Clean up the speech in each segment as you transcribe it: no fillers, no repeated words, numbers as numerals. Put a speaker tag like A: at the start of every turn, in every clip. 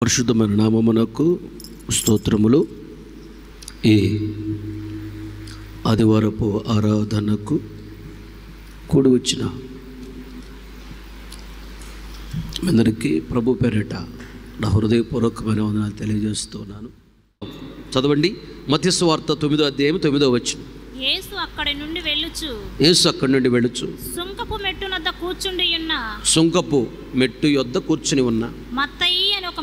A: పరిశుద్ధమైన నామమునకు స్తోత్రములు. ఈ ఆదివారపు ఆరాధనకు కూడి వచ్చిన అందరికీ ప్రభు పేరిట నా హృదయపూర్వకమైన వందనాలు తెలియజేస్తున్నాను. చదవండి. మత్తయి సువార్త 9వ అధ్యాయం 9వ వచనం.
B: యేసు అక్కడి నుండి వెళ్ళుచు సుంకపు మెట్టు యొద్ద కూర్చుని ఉన్న మత్తయి అని ఒక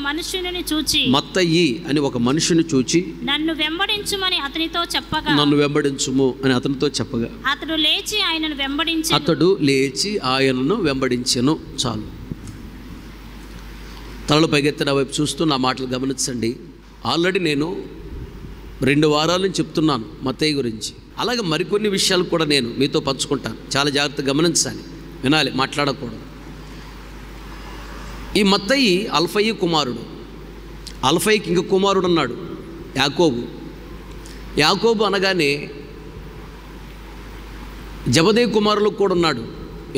B: మనుషుని చూచి నన్ను వెంబడించుము అని అతనితో చెప్పగా అతడు లేచి ఆయనను వెంబడించెను. చాలు. తలలు పైకెత్తిన వైపు చూస్తూ నా మాటలు గమనించండి. ఆల్రెడీ నేను 2 వారాల నుంచి చెప్తున్నాను మత్తయి గురించి. అలాగే మరికొన్ని విషయాలు కూడా నేను మీతో పంచుకుంటాను. చాలా జాగ్రత్తగా గమనించాలి, వినాలి, మాట్లాడకూడదు. ఈ మత్తయి అల్ఫయి కుమారుడు. అల్ఫయికి ఇంక కుమారుడు ఉన్నాడు, యాకోబు. యాకోబు అనగానే జబదేయి కుమారులు కూడా ఉన్నాడు,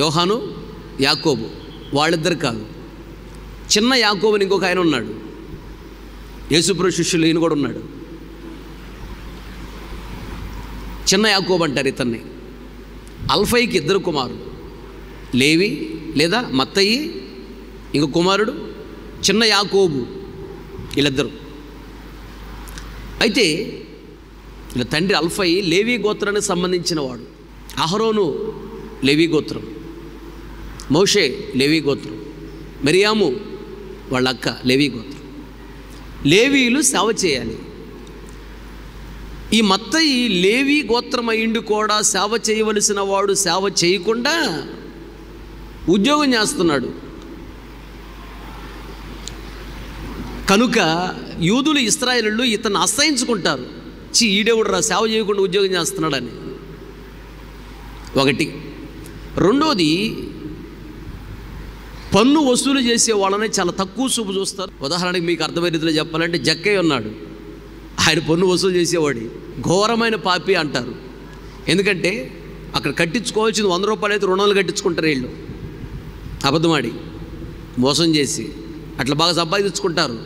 B: యోహాను, యాకోబు. వాళ్ళిద్దరు కాదు, చిన్న యాకోబు అని ఇంకొక ఆయన ఉన్నాడు. యేసుప్రభు శిష్యులు ఈయన కూడా ఉన్నాడు. చిన్న యాకోబు అంటారు ఇతన్ని. అల్ఫయికి 2 కుమారులు, లేవి లేదా మత్తయి, ఇంక కుమారుడు చిన్న యాకోబు, వీళ్ళిద్దరు. అయితే వీళ్ళ తండ్రి అల్ఫయి లేవి గోత్రానికి సంబంధించిన వాడు. అహరోను లేవి గోత్రం, మోషే లేవి గోత్రం, మరియాము వాళ్ళ అక్క లేవి గోత్రం. లేవీలు సేవ చేయాలి. ఈ మత్తయి లేవి గోత్రం అయ్యిండి కూడా సేవ చేయవలసిన వాడు సేవ చేయకుండా ఉద్యోగం చేస్తున్నాడు. కనుక యూదులు, ఇశ్రాయేలీయులు ఇతన్ని అసహించుకుంటారు. ఈడేవుడురా సేవ చేయకుండా ఉద్యోగం చేస్తున్నాడని. ఒకటి. రెండోది, పన్ను వసూలు చేసే వాళ్ళని చాలా తక్కువ చూపు చూస్తారు. ఉదాహరణకి మీకు అర్థమైన రీతిలో చెప్పాలంటే జక్కయ్య ఉన్నాడు, ఆయన పన్ను వసూలు చేసేవాడు ఘోరమైన పాపి అంటారు. ఎందుకంటే అక్కడ కట్టించుకోవాల్సింది 100 రూపాయలు అయితే 200 కట్టించుకుంటారు వీళ్ళు, అబద్ధమాడి మోసం చేసి అట్లా బాగా సంపాదించుకుంటారు.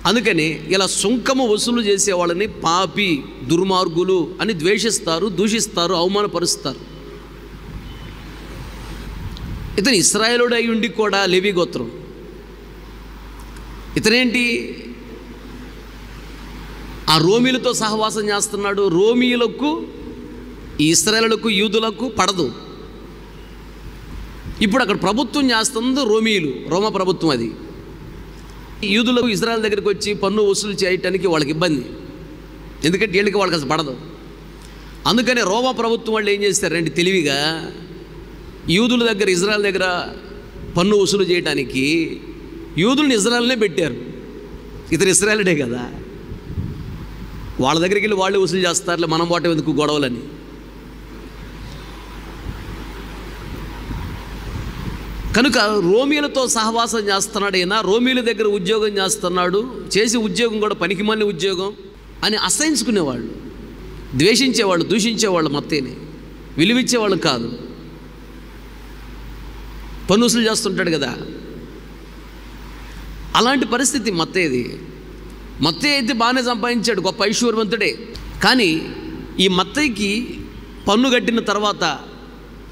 B: అందుకని ఇలా సుంకము వసూలు చేసే వాళ్ళని పాపి, దుర్మార్గులు అని ద్వేషిస్తారు, దూషిస్తారు, అవమానపరుస్తారు. ఇతను ఇశ్రాయేలుడు అయి ఉండి కూడా లేవి గోత్రం. ఇతనేంటి, ఆ రోమీలతో సహవాసం చేస్తున్నాడు. రోమీయులకు, ఈ ఇశ్రాయేలులకు, యూదులకు పడదు. ఇప్పుడు అక్కడ ప్రభుత్వం చేస్తుంది రోమీయులు, రోమా ప్రభుత్వం. అది యూదులకు ఇశ్రాయేల్ దగ్గరికి వచ్చి పన్ను వసూలు చేయటానికి వాళ్ళకి ఇబ్బంది, ఎందుకంటే వీళ్ళకి వాళ్ళకి అసలు పడదు. అందుకని రోమా ప్రభుత్వం వాళ్ళు ఏం చేస్తారంటే తెలివిగా యూదుల దగ్గర, ఇజ్రాయెల్ దగ్గర పన్ను వసూలు చేయడానికి యూదులను ఇజ్రాయెల్నే పెట్టారు. ఇతను ఇశ్రాయేలుడే కదా, వాళ్ళ దగ్గరికి వెళ్ళి వాళ్ళే వసూలు చేస్తారులే, మనం వాటి ఎందుకు గొడవలని. కనుక రోమీలతో సహవాసం చేస్తున్నాడు ఈయన, రోమీల దగ్గర ఉద్యోగం చేస్తున్నాడు. చేసే ఉద్యోగం కూడా పనికిమాలిన ఉద్యోగం అని అసహించుకునేవాళ్ళు, ద్వేషించేవాళ్ళు, దూషించేవాళ్ళు. మత్తయిని విలువిచ్చేవాళ్ళు కాదు. పన్ను వసూలు చేస్తుంటాడు కదా, అలాంటి పరిస్థితి మత్తయిది. మత్తయి అయితే బాగానే సంపాదించాడు, గొప్ప ఐశ్వర్యవంతుడే. కానీ ఈ మత్తయికి పన్ను కట్టిన తర్వాత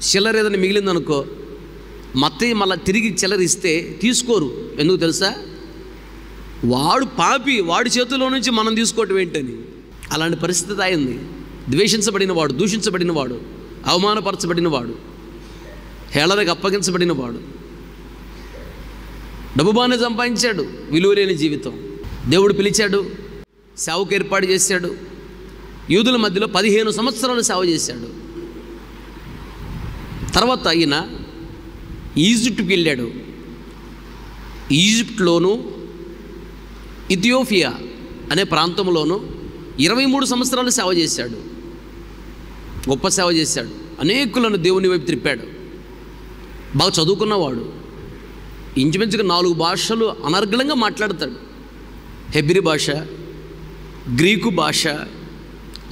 B: చిల్లర ఏదైనా మిగిలిందనుకో, మత్తయి మళ్ళీ తిరిగి చిల్లరిస్తే తీసుకోరు. ఎందుకు తెలుసా? వాడు పాపి, వాడి చేతిలో నుంచి మనం తీసుకోవటం ఏంటని. అలాంటి పరిస్థితి అయింది. ద్వేషించబడినవాడు, దూషించబడినవాడు, అవమానపరచబడినవాడు, హేళనకు అప్పగించబడినవాడు. డబ్బు బాగానే సంపాదించాడు, విలువలేని జీవితం. దేవుడు పిలిచాడు, సేవకు ఏర్పాటు చేశాడు. యూదుల మధ్యలో 15 సంవత్సరాలు సేవ చేశాడు. తర్వాత ఈయన ఈజిప్ట్కి వెళ్ళాడు. ఈజిప్ట్లోను, ఇథియోపియా అనే ప్రాంతంలోనూ 23 సంవత్సరాలు సేవ చేశాడు. గొప్ప సేవ చేశాడు. అనేకులను దేవుని వైపు త్రిప్పాడు. బాగా చదువుకున్నవాడు. ఇంచుమించుగా 4 భాషలు అనర్గళంగా మాట్లాడతాడు. హెబ్రీ భాష, గ్రీకు భాష,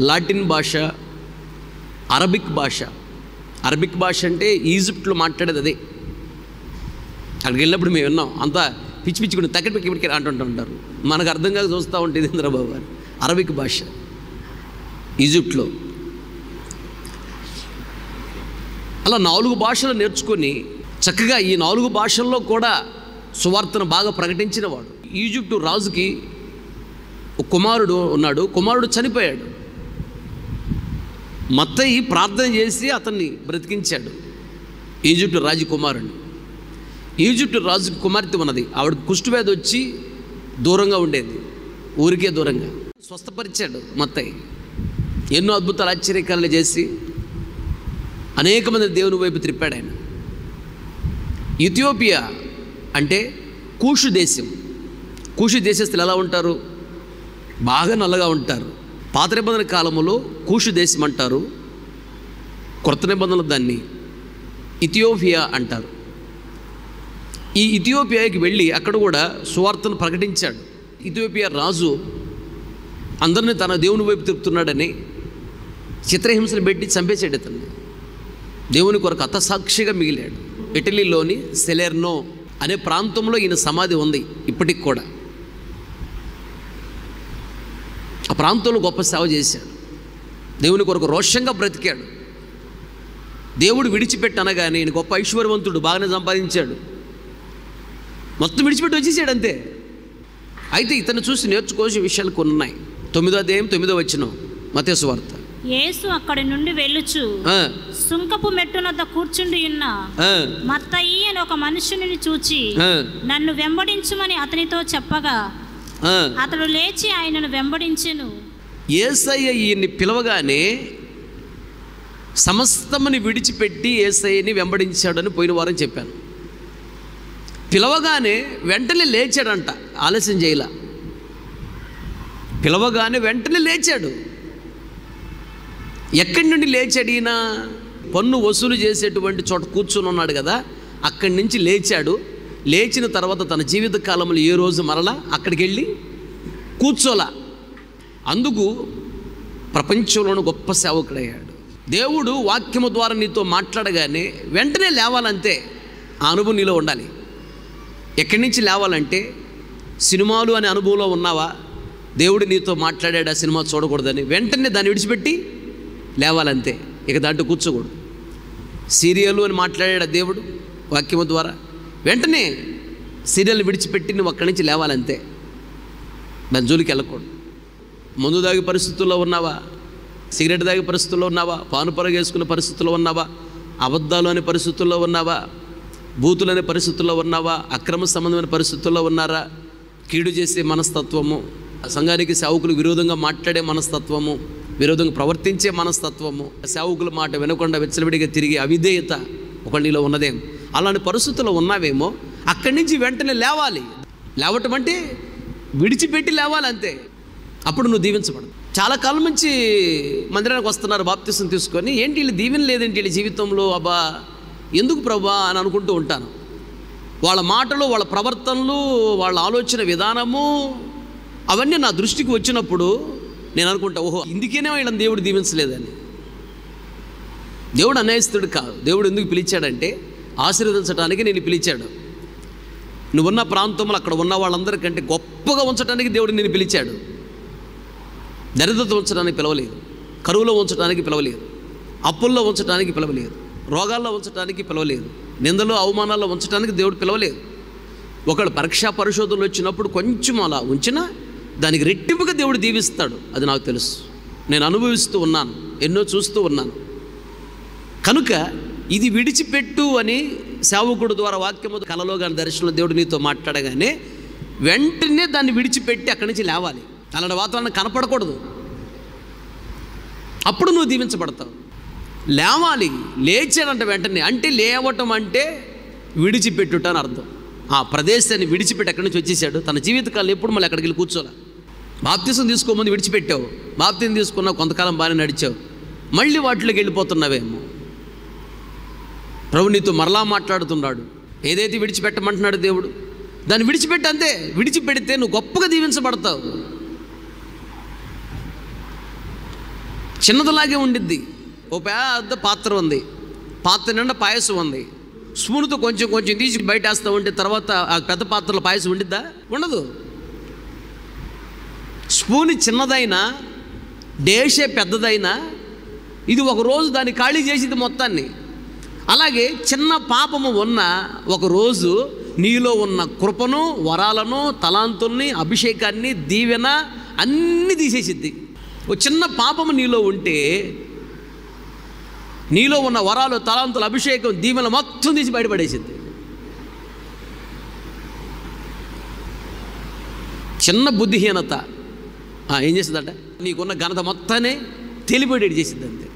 B: లాటిన్ భాష, అరబిక్ భాష. అరబిక్ భాష అంటే ఈజిప్ట్లో మాట్లాడేది అదే. అక్కడికి వెళ్ళినప్పుడు మేము విన్నాం, అంతా పిచ్చి పిచ్చుకుని తక్కిడికి అంటుంటూ ఉంటారు. మనకు అర్థం కాక చూస్తూ ఉంటుంది ఇంద్రబాబు గారు. అరబిక్ భాష ఈజిప్ట్లో. అలా 4 భాషలు నేర్చుకొని చక్కగా ఈ 4 భాషల్లో కూడా సువార్తను బాగా ప్రకటించిన వాడు. ఈజిప్టు రాజుకి ఒక కుమారుడు ఉన్నాడు. కుమారుడు చనిపోయాడు. మత్తయి ప్రార్థన చేసి అతన్ని బ్రతికించాడు, ఈజిప్టు రాజకుమారుని. ఈజిప్టు రాజు కుమార్తె ఉన్నది. ఆవిడ కుష్ఠవ్యాధి వచ్చి దూరంగా ఉండేది, ఊరికే దూరంగా. స్వస్థపరిచాడు మత్తయి. ఎన్నో అద్భుతాలు ఆశ్చర్యకాలు చేసి అనేక మంది దేవుని వైపు త్రిప్పాడు ఆయన. ఇథియోపియా అంటే కూషు దేశం. కూషు దేశస్తులు ఎలా ఉంటారు? బాగా నల్లగా ఉంటారు. పాత నిబంధన కాలంలో కూషు దేశం అంటారు, కొత్త నిబంధనలు దాన్ని ఇథియోపియా అంటారు. ఈ ఇథియోపియాకి వెళ్ళి అక్కడ కూడా సువార్తను ప్రకటించాడు. ఇథియోపియా రాజు అందరినీ తన దేవుని వైపు తిప్పుతున్నాడని చిత్రహింసలు పెట్టి చంపేశాడు అతన్ని. దేవుని కొరకు హతసాక్షిగా మిగిలాడు. ఇటలీలోని సెలెర్నో అనే ప్రాంతంలో ఈయన సమాధి ఉంది ఇప్పటికి కూడా. ఆ ప్రాంతంలో గొప్ప సేవ చేశాడు. దేవుని కొరకు రోషంగా బ్రతికాడు. దేవుడు విడిచిపెట్టనగానే ఈయన గొప్ప ఐశ్వర్యవంతుడు, బాగానే సంపాదించాడు. మొత్తం విడిచిపెట్టి వచ్చేసాడు అంతే. అయితే ఇతను చూసి నేర్చుకోవాల్సిన విషయాలు కొన్ని ఉన్నాయి. 9వ అధ్యాయం 9వ వచనం మత్తయి సువార్త.
C: యేసు అక్కడి నుండి వెళ్ళుచు సుంకపు మెట్టునద్ద కూర్చుండి ఉన్న మత్తయి అని ఒక మనుషుని చూచి నన్ను వెంబడించుమని అతనితో చెప్పగా అతడు లేచి ఆయనను వెంబడించెను.
B: యేసయ్య ఈయన్ని పిలవగానే సమస్తముని విడిచిపెట్టి యేసయ్యని వెంబడించాడని పోయిన వారం చెప్పాను. పిలవగానే వెంటనే లేచాడంట, ఆలస్యం చేయలా. పిలవగానే వెంటనే లేచాడు. ఎక్కడి నుండి లేచాడు ఈయన? పన్ను వసూలు చేసేటువంటి చోట కూర్చొని ఉన్నాడు కదా, అక్కడి నుంచి లేచాడు. లేచిన తర్వాత తన జీవిత కాలంలో ఏ రోజు మరలా అక్కడికి వెళ్ళి కూర్చోలా. అందుకు ప్రపంచంలోని గొప్ప సేవకుడయ్యాడు. దేవుడు వాక్యము ద్వారా నీతో మాట్లాడగానే వెంటనే లేవాలంతే. ఆ అనుభవం నీలో ఉండాలి. ఎక్కడి నుంచి లేవాలంటే, సినిమాలు అనే అనుభవంలో ఉన్నావా? దేవుడు నీతో మాట్లాడాడు, ఆ సినిమా చూడకూడదని వెంటనే దాన్ని విడిచిపెట్టి లేవాలంతే. ఇక దాంట్లో కూర్చోకూడదు. సీరియలు అని మాట్లాడాడు దేవుడు వాక్యము ద్వారా, వెంటనే సీరియల్ని విడిచిపెట్టి నువ్వు అక్కడి నుంచి లేవాలంతే. దాని జోలికి వెళ్ళకూడదు. మందు దాగే పరిస్థితుల్లో ఉన్నావా? సిగరెట్ తాగే పరిస్థితుల్లో ఉన్నావా? పానుపరగ వేసుకునే పరిస్థితుల్లో ఉన్నావా? అబద్ధాలు అనే పరిస్థితుల్లో ఉన్నావా? బూతులు అనే పరిస్థితుల్లో ఉన్నావా? అక్రమ సంబంధమైన పరిస్థితుల్లో ఉన్నారా? కీడు చేసే మనస్తత్వము, సంఘానికి సేవకులు విరోధంగా మాట్లాడే మనస్తత్వము, విరోధంగా ప్రవర్తించే మనస్తత్వము, సేవకుల మాట వినకుండా విచ్చలవిడిగా తిరిగి అవిధేయత ఒక నీలో ఉన్నదేం. అలాంటి పరిస్థితుల్లో ఉన్నావేమో, అక్కడి నుంచి వెంటనే లేవాలి. లేవటం అంటే విడిచిపెట్టి లేవాలి అంతే. అప్పుడు నువ్వు దీవించబడదు. చాలా కాలం నుంచి మందిరానికి వస్తున్నారు బాప్తిసం తీసుకొని, ఏంటి వీళ్ళు దీవెన లేదేంటి వీళ్ళ జీవితంలో, అబ్బా ఎందుకు ప్రభా అని అనుకుంటూ ఉంటాను. వాళ్ళ మాటలు, వాళ్ళ ప్రవర్తనలు, వాళ్ళ ఆలోచన విధానము అవన్నీ నా దృష్టికి వచ్చినప్పుడు నేను అనుకుంటా, ఓహో ఇందుకేనే వీళ్ళని దేవుడు దీవించలేదని. దేవుడు అన్యాయస్తుడు కాదు. దేవుడు ఎందుకు పిలిచాడంటే ఆశీర్వదించడానికి నేను పిలిచాడు. నువ్వున్న ప్రాంతంలో అక్కడ ఉన్న వాళ్ళందరికంటే గొప్పగా ఉంచడానికి దేవుడు నేను పిలిచాడు. దరిద్రత ఉంచడానికి పిలవలేదు, కరువులో ఉంచడానికి పిలవలేదు, అప్పుల్లో ఉంచడానికి పిలవలేదు, రోగాల్లో ఉంచడానికి పిలవలేదు, నిందలో అవమానాల్లో ఉంచడానికి దేవుడు పిలవలేదు. ఒకళ్ళు పరీక్షా పరిశోధనలు వచ్చినప్పుడు కొంచెం అలా ఉంచినా దానికి రెట్టింపుగా దేవుడు దీవిస్తాడు. అది నాకు తెలుసు. నేను అనుభవిస్తూ ఉన్నాను, ఎన్నో చూస్తూ ఉన్నాను. కనుక ఇది విడిచిపెట్టు అని సేవకుడు ద్వారా వాక్యము కలలో కానీ దర్శనంలో దేవుడు నీతో మాట్లాడగానే వెంటనే దాన్ని విడిచిపెట్టి అక్కడి నుంచి లేవాలి. అలాంటి వాతావరణం కనపడకూడదు. అప్పుడు నువ్వు దీవించబడతావు. లేవాలి. లేచాడంట వెంటనే. అంటే లేవటం అంటే విడిచిపెట్టుట అని అర్థం. ఆ ప్రదేశాన్ని విడిచిపెట్టి అక్కడి నుంచి వచ్చేసాడు. తన జీవితకాలం ఎప్పుడు మళ్ళీ అక్కడికి వెళ్ళి కూర్చోలే. బాప్తిసం తీసుకోమంది విడిచిపెట్టావు, బాప్తిసం తీసుకున్నావు, కొంతకాలం బాగానే నడిచావు, మళ్ళీ వాటిలోకి వెళ్ళిపోతున్నావేమో. ప్రభు నీతో మరలా మాట్లాడుతున్నాడు. ఏదైతే విడిచిపెట్టమంటున్నాడు దేవుడు, దాన్ని విడిచిపెట్టి అంతే. విడిచిపెడితే నువ్వు గొప్పగా దీవించబడతావు. చిన్నదిలాగే ఉండిద్ది. ఓ పెద్ద పాత్ర ఉంది, పాత్ర నిండా పాయసం ఉంది, స్పూన్తో కొంచెం కొంచెం తీసి బయట వేస్తూ ఉంటే తర్వాత ఆ పెద్ద పాత్రలో పాయసం ఉండిద్దా? ఉండదు. స్పూన్ చిన్నదైనా, డేషే పెద్దదైనా, ఇది ఒకరోజు దాన్ని ఖాళీ చేసింది మొత్తాన్ని. అలాగే చిన్న పాపము ఉన్న ఒకరోజు నీలో ఉన్న కృపను, వరాలను, తలాంతుల్ని, అభిషేకాన్ని, దీవెన అన్నీ తీసేసిద్ది. ఒక చిన్న పాపము నీలో ఉంటే నీలో ఉన్న వరాలు, తలాంతులు, అభిషేకం, దీవెన మొత్తం తీసి బయటపడేసిద్ది. చిన్న బుద్ధిహీనత ఏం చేస్తుందట? నీకున్న ఘనత మొత్తాన్ని తెలిపేటట్టు చేసిద్ది అంతే.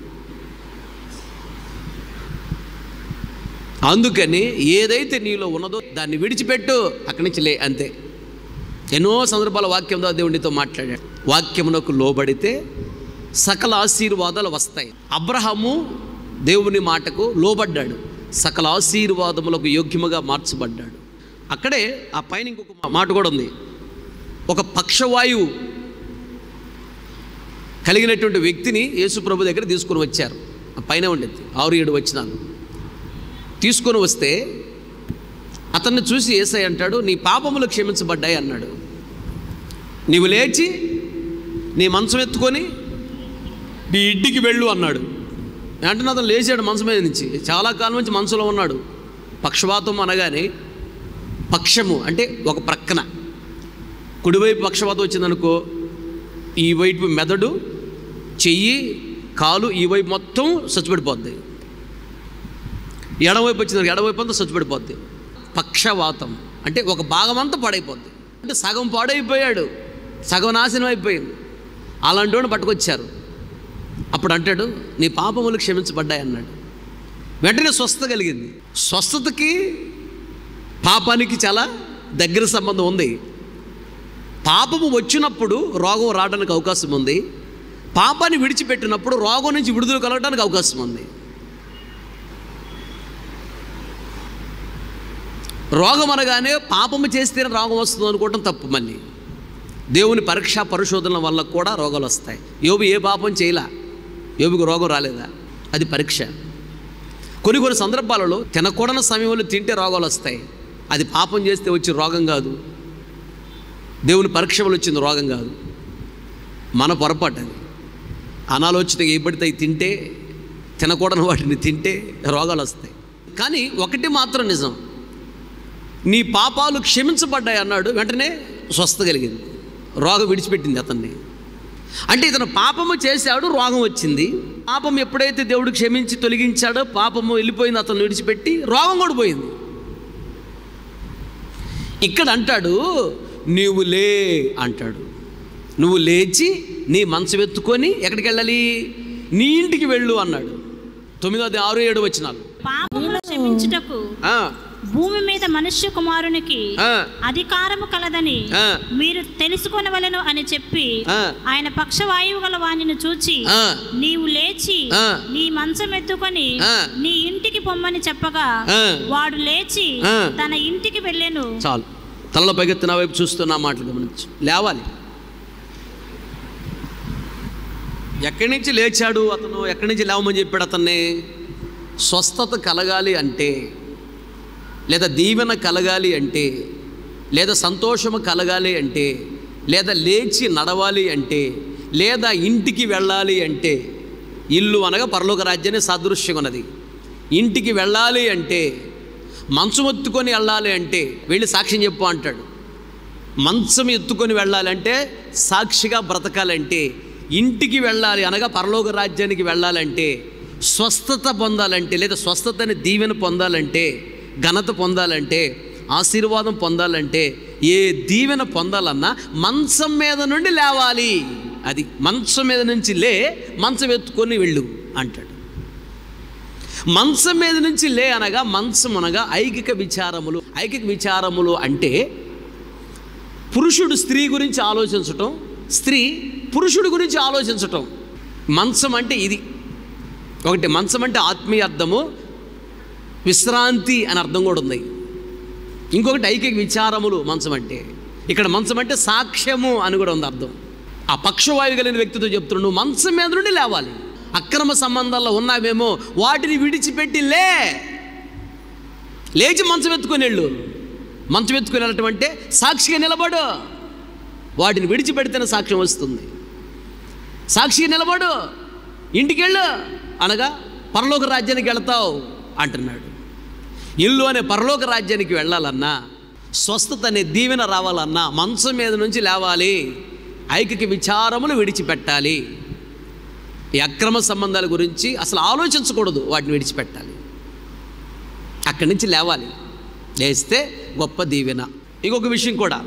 B: అందుకని ఏదైతే నీలో ఉన్నదో దాన్ని విడిచిపెట్టు, అక్కడి నుంచి లే, అంతే. ఎన్నో సందర్భాల వాక్యంతో దేవునితో మాట్లాడాడు. వాక్యమునకు లోబడితే సకల ఆశీర్వాదాలు వస్తాయి. అబ్రహాము దేవుని మాటకు లోబడ్డాడు, సకల ఆశీర్వాదములకు యోగ్యముగా మార్చబడ్డాడు. అక్కడే ఆ పైన ఇంకొక మాట కూడా ఉంది. ఒక పక్షవాయువు కలిగినటువంటి వ్యక్తిని యేసు ప్రభు దగ్గర తీసుకొని వచ్చారు. ఆ పైన ఉండేది 6-7 వచనాలు తీసుకొని వస్తే అతన్ని చూసి యేసయ్య అంటాడు, నీ పాపములు క్షమించబడ్డాయి అన్నాడు. నీవు లేచి నీ మంచం ఎత్తుకొని నీ ఇంటికి వెళ్ళు అన్నాడు. వెంటనే అతను లేచాడు మంచం మీద నుంచి. చాలా కాలం నుంచి మనసులో ఉన్నాడు. పక్షవాతం అనగానే, పక్షము అంటే ఒక ప్రక్కన, కుడివైపు పక్షవాతం వచ్చిందనుకో, ఈ వైపు మెదడు, చెయ్యి, కాలు, ఈ వైపు మొత్తం చచ్చిపడిపోద్ది. ఎడవైపు వచ్చిందనుకో ఎడవైపు అంతా చచ్చిపడిపోద్ది. పక్షవాతం అంటే ఒక భాగం అంతా పాడైపోద్ది. అంటే సగం పాడైపోయాడు, సగం నాశనం అయిపోయింది. అలాంటి వాడిని పట్టుకొచ్చారు. అప్పుడు అంటాడు, నీ పాపములు క్షమించబడ్డాయి అన్నాడు. వెంటనే స్వస్థత కలిగింది. స్వస్థతకి పాపానికి చాలా దగ్గర సంబంధం ఉంది. పాపము వచ్చినప్పుడు రోగం రావడానికి అవకాశం ఉంది. పాపాన్ని విడిచిపెట్టినప్పుడు రోగం నుంచి విడుదల కలగడానికి అవకాశం ఉంది. రోగం అనగానే పాపము చేస్తేనే రోగం వస్తుంది అనుకోవటం తప్పు. మళ్ళీ దేవుని పరీక్ష పరిశోధనల వల్ల కూడా రోగాలు వస్తాయి. యోబు ఏ పాపం చేయలా, యోబుకు రోగం రాలేదా? అది పరీక్ష. కొన్ని సందర్భాలలో తినకూడని సమయంలో తింటే రోగాలు వస్తాయి. అది పాపం చేస్తే వచ్చే రోగం కాదు, దేవుని పరీక్ష వల్ల వచ్చింది రోగం కాదు, మన పొరపాటు. అది అనాలోచితంగా ఏ పడితే తింటే, తినకూడని వాటిని తింటే రోగాలు వస్తాయి. కానీ ఒకటి మాత్రం నిజం, నీ పాపాలు క్షమించబడ్డాయి అన్నాడు. వెంటనే స్వస్థత కలిగింది, రోగం విడిచిపెట్టింది అతన్ని. అంటే ఇతను పాపము చేశాడు, రోగం వచ్చింది. పాపం ఎప్పుడైతే దేవుడు క్షమించి తొలగించాడో పాపము వెళ్ళిపోయింది, అతను విడిచిపెట్టి రోగం కూడా పోయింది. ఇక్కడ అంటాడు, నీవు లే అంటాడు. నువ్వు లేచి నీ మంచం ఎత్తుకొని ఎక్కడికి వెళ్ళాలి? నీ ఇంటికి వెళ్ళు అన్నాడు. 9-6-7 వచనాలు.
C: పాపములు క్షమించుటకు భూమి మీద మనుష్య కుమారునికి అధికారము కలదని మీరు తెలుసుకొనవలెను అని చెప్పి ఆయన పక్షవాయువు గల వాణిని చూచి నీవు లేచి నీ మంచం ఎత్తుకొని నీ ఇంటికి పొమ్మని చెప్పగా వాడు లేచి తన ఇంటికి వెళ్ళెను.
B: చాలు, తలలో పైకెత్తిన వైపు చూస్తున్నా మాటలు గమనించు. లేవాలి. ఎక్కడి నుంచి లేచాడు అతను? ఎక్కడి నుంచి లేవమని చెప్పాడు అతన్ని? స్వస్థత కలగాలి అంటే, లేదా దీవెన కలగాలి అంటే, లేదా సంతోషము కలగాలి అంటే, లేదా లేచి నడవాలి అంటే, లేదా ఇంటికి వెళ్ళాలి అంటే, ఇల్లు అనగా పరలోక రాజ్యాన్ని సాదృశ్యం ఉన్నది. ఇంటికి వెళ్ళాలి అంటే, మంచం ఎత్తుకొని వెళ్ళాలి అంటే వెళ్ళి సాక్ష్యం చెప్పు అంటాడు. మంచం ఎత్తుకొని వెళ్ళాలంటే, సాక్షిగా బ్రతకాలంటే, ఇంటికి వెళ్ళాలి అనగా పరలోక రాజ్యానికి వెళ్ళాలంటే, స్వస్థత పొందాలంటే, లేదా స్వస్థతని దీవెన పొందాలంటే, ఘనత పొందాలంటే, ఆశీర్వాదం పొందాలంటే, ఏ దీవెన పొందాలన్నా మంచం మీద నుండి లేవాలి. అది మంచం మీద నుంచి లే, మంచం ఎత్తుకొని వెళ్ళు అంటాడు. మంచం మీద నుంచి లే అనగా, మంచం అనగా ఐకిక విచారములు. ఐకిక విచారములు అంటే పురుషుడు స్త్రీ గురించి ఆలోచించటం, స్త్రీ పురుషుడి గురించి ఆలోచించటం. మంచం అంటే ఇది ఒకటి. మంచం అంటే ఆత్మీయ అర్థము, విశ్రాంతి అని అర్థం కూడా ఉంది. ఇంకొకటి ఐకిక విచారములు మంచం అంటే. ఇక్కడ మంచం అంటే సాక్ష్యము అని కూడా ఉంది అర్థం. ఆ పక్షవాయువు కలిగిన వ్యక్తితో చెప్తున్నాడు, నువ్వు మంచం మీద నుండి లేవాలి. అక్రమ సంబంధాల్లో ఉన్నావేమో, వాటిని విడిచిపెట్టి లే. లేచి మంచం ఎత్తుకొని వెళ్ళు. మంచం ఎత్తుకొని వెళ్ళటం అంటే సాక్షిగా నిలబడు. వాటిని విడిచిపెడితేనే సాక్ష్యం వస్తుంది. సాక్షిగా నిలబడు, ఇంటికి వెళ్ళు అనగా పరలోక రాజ్యానికి వెళ్తావు అంటున్నాడు. ఇల్లు అనే పరలోక రాజ్యానికి వెళ్ళాలన్నా, స్వస్థత అనే దీవెన రావాలన్నా మంచం మీద నుంచి లేవాలి. ఐకిక విచారములు విడిచిపెట్టాలి. ఈ అక్రమ సంబంధాల గురించి అసలు ఆలోచించకూడదు, వాటిని విడిచిపెట్టాలి. అక్కడి నుంచి లేవాలి. లేస్తే గొప్ప దీవెన. ఇంకొక విషయం కూడా,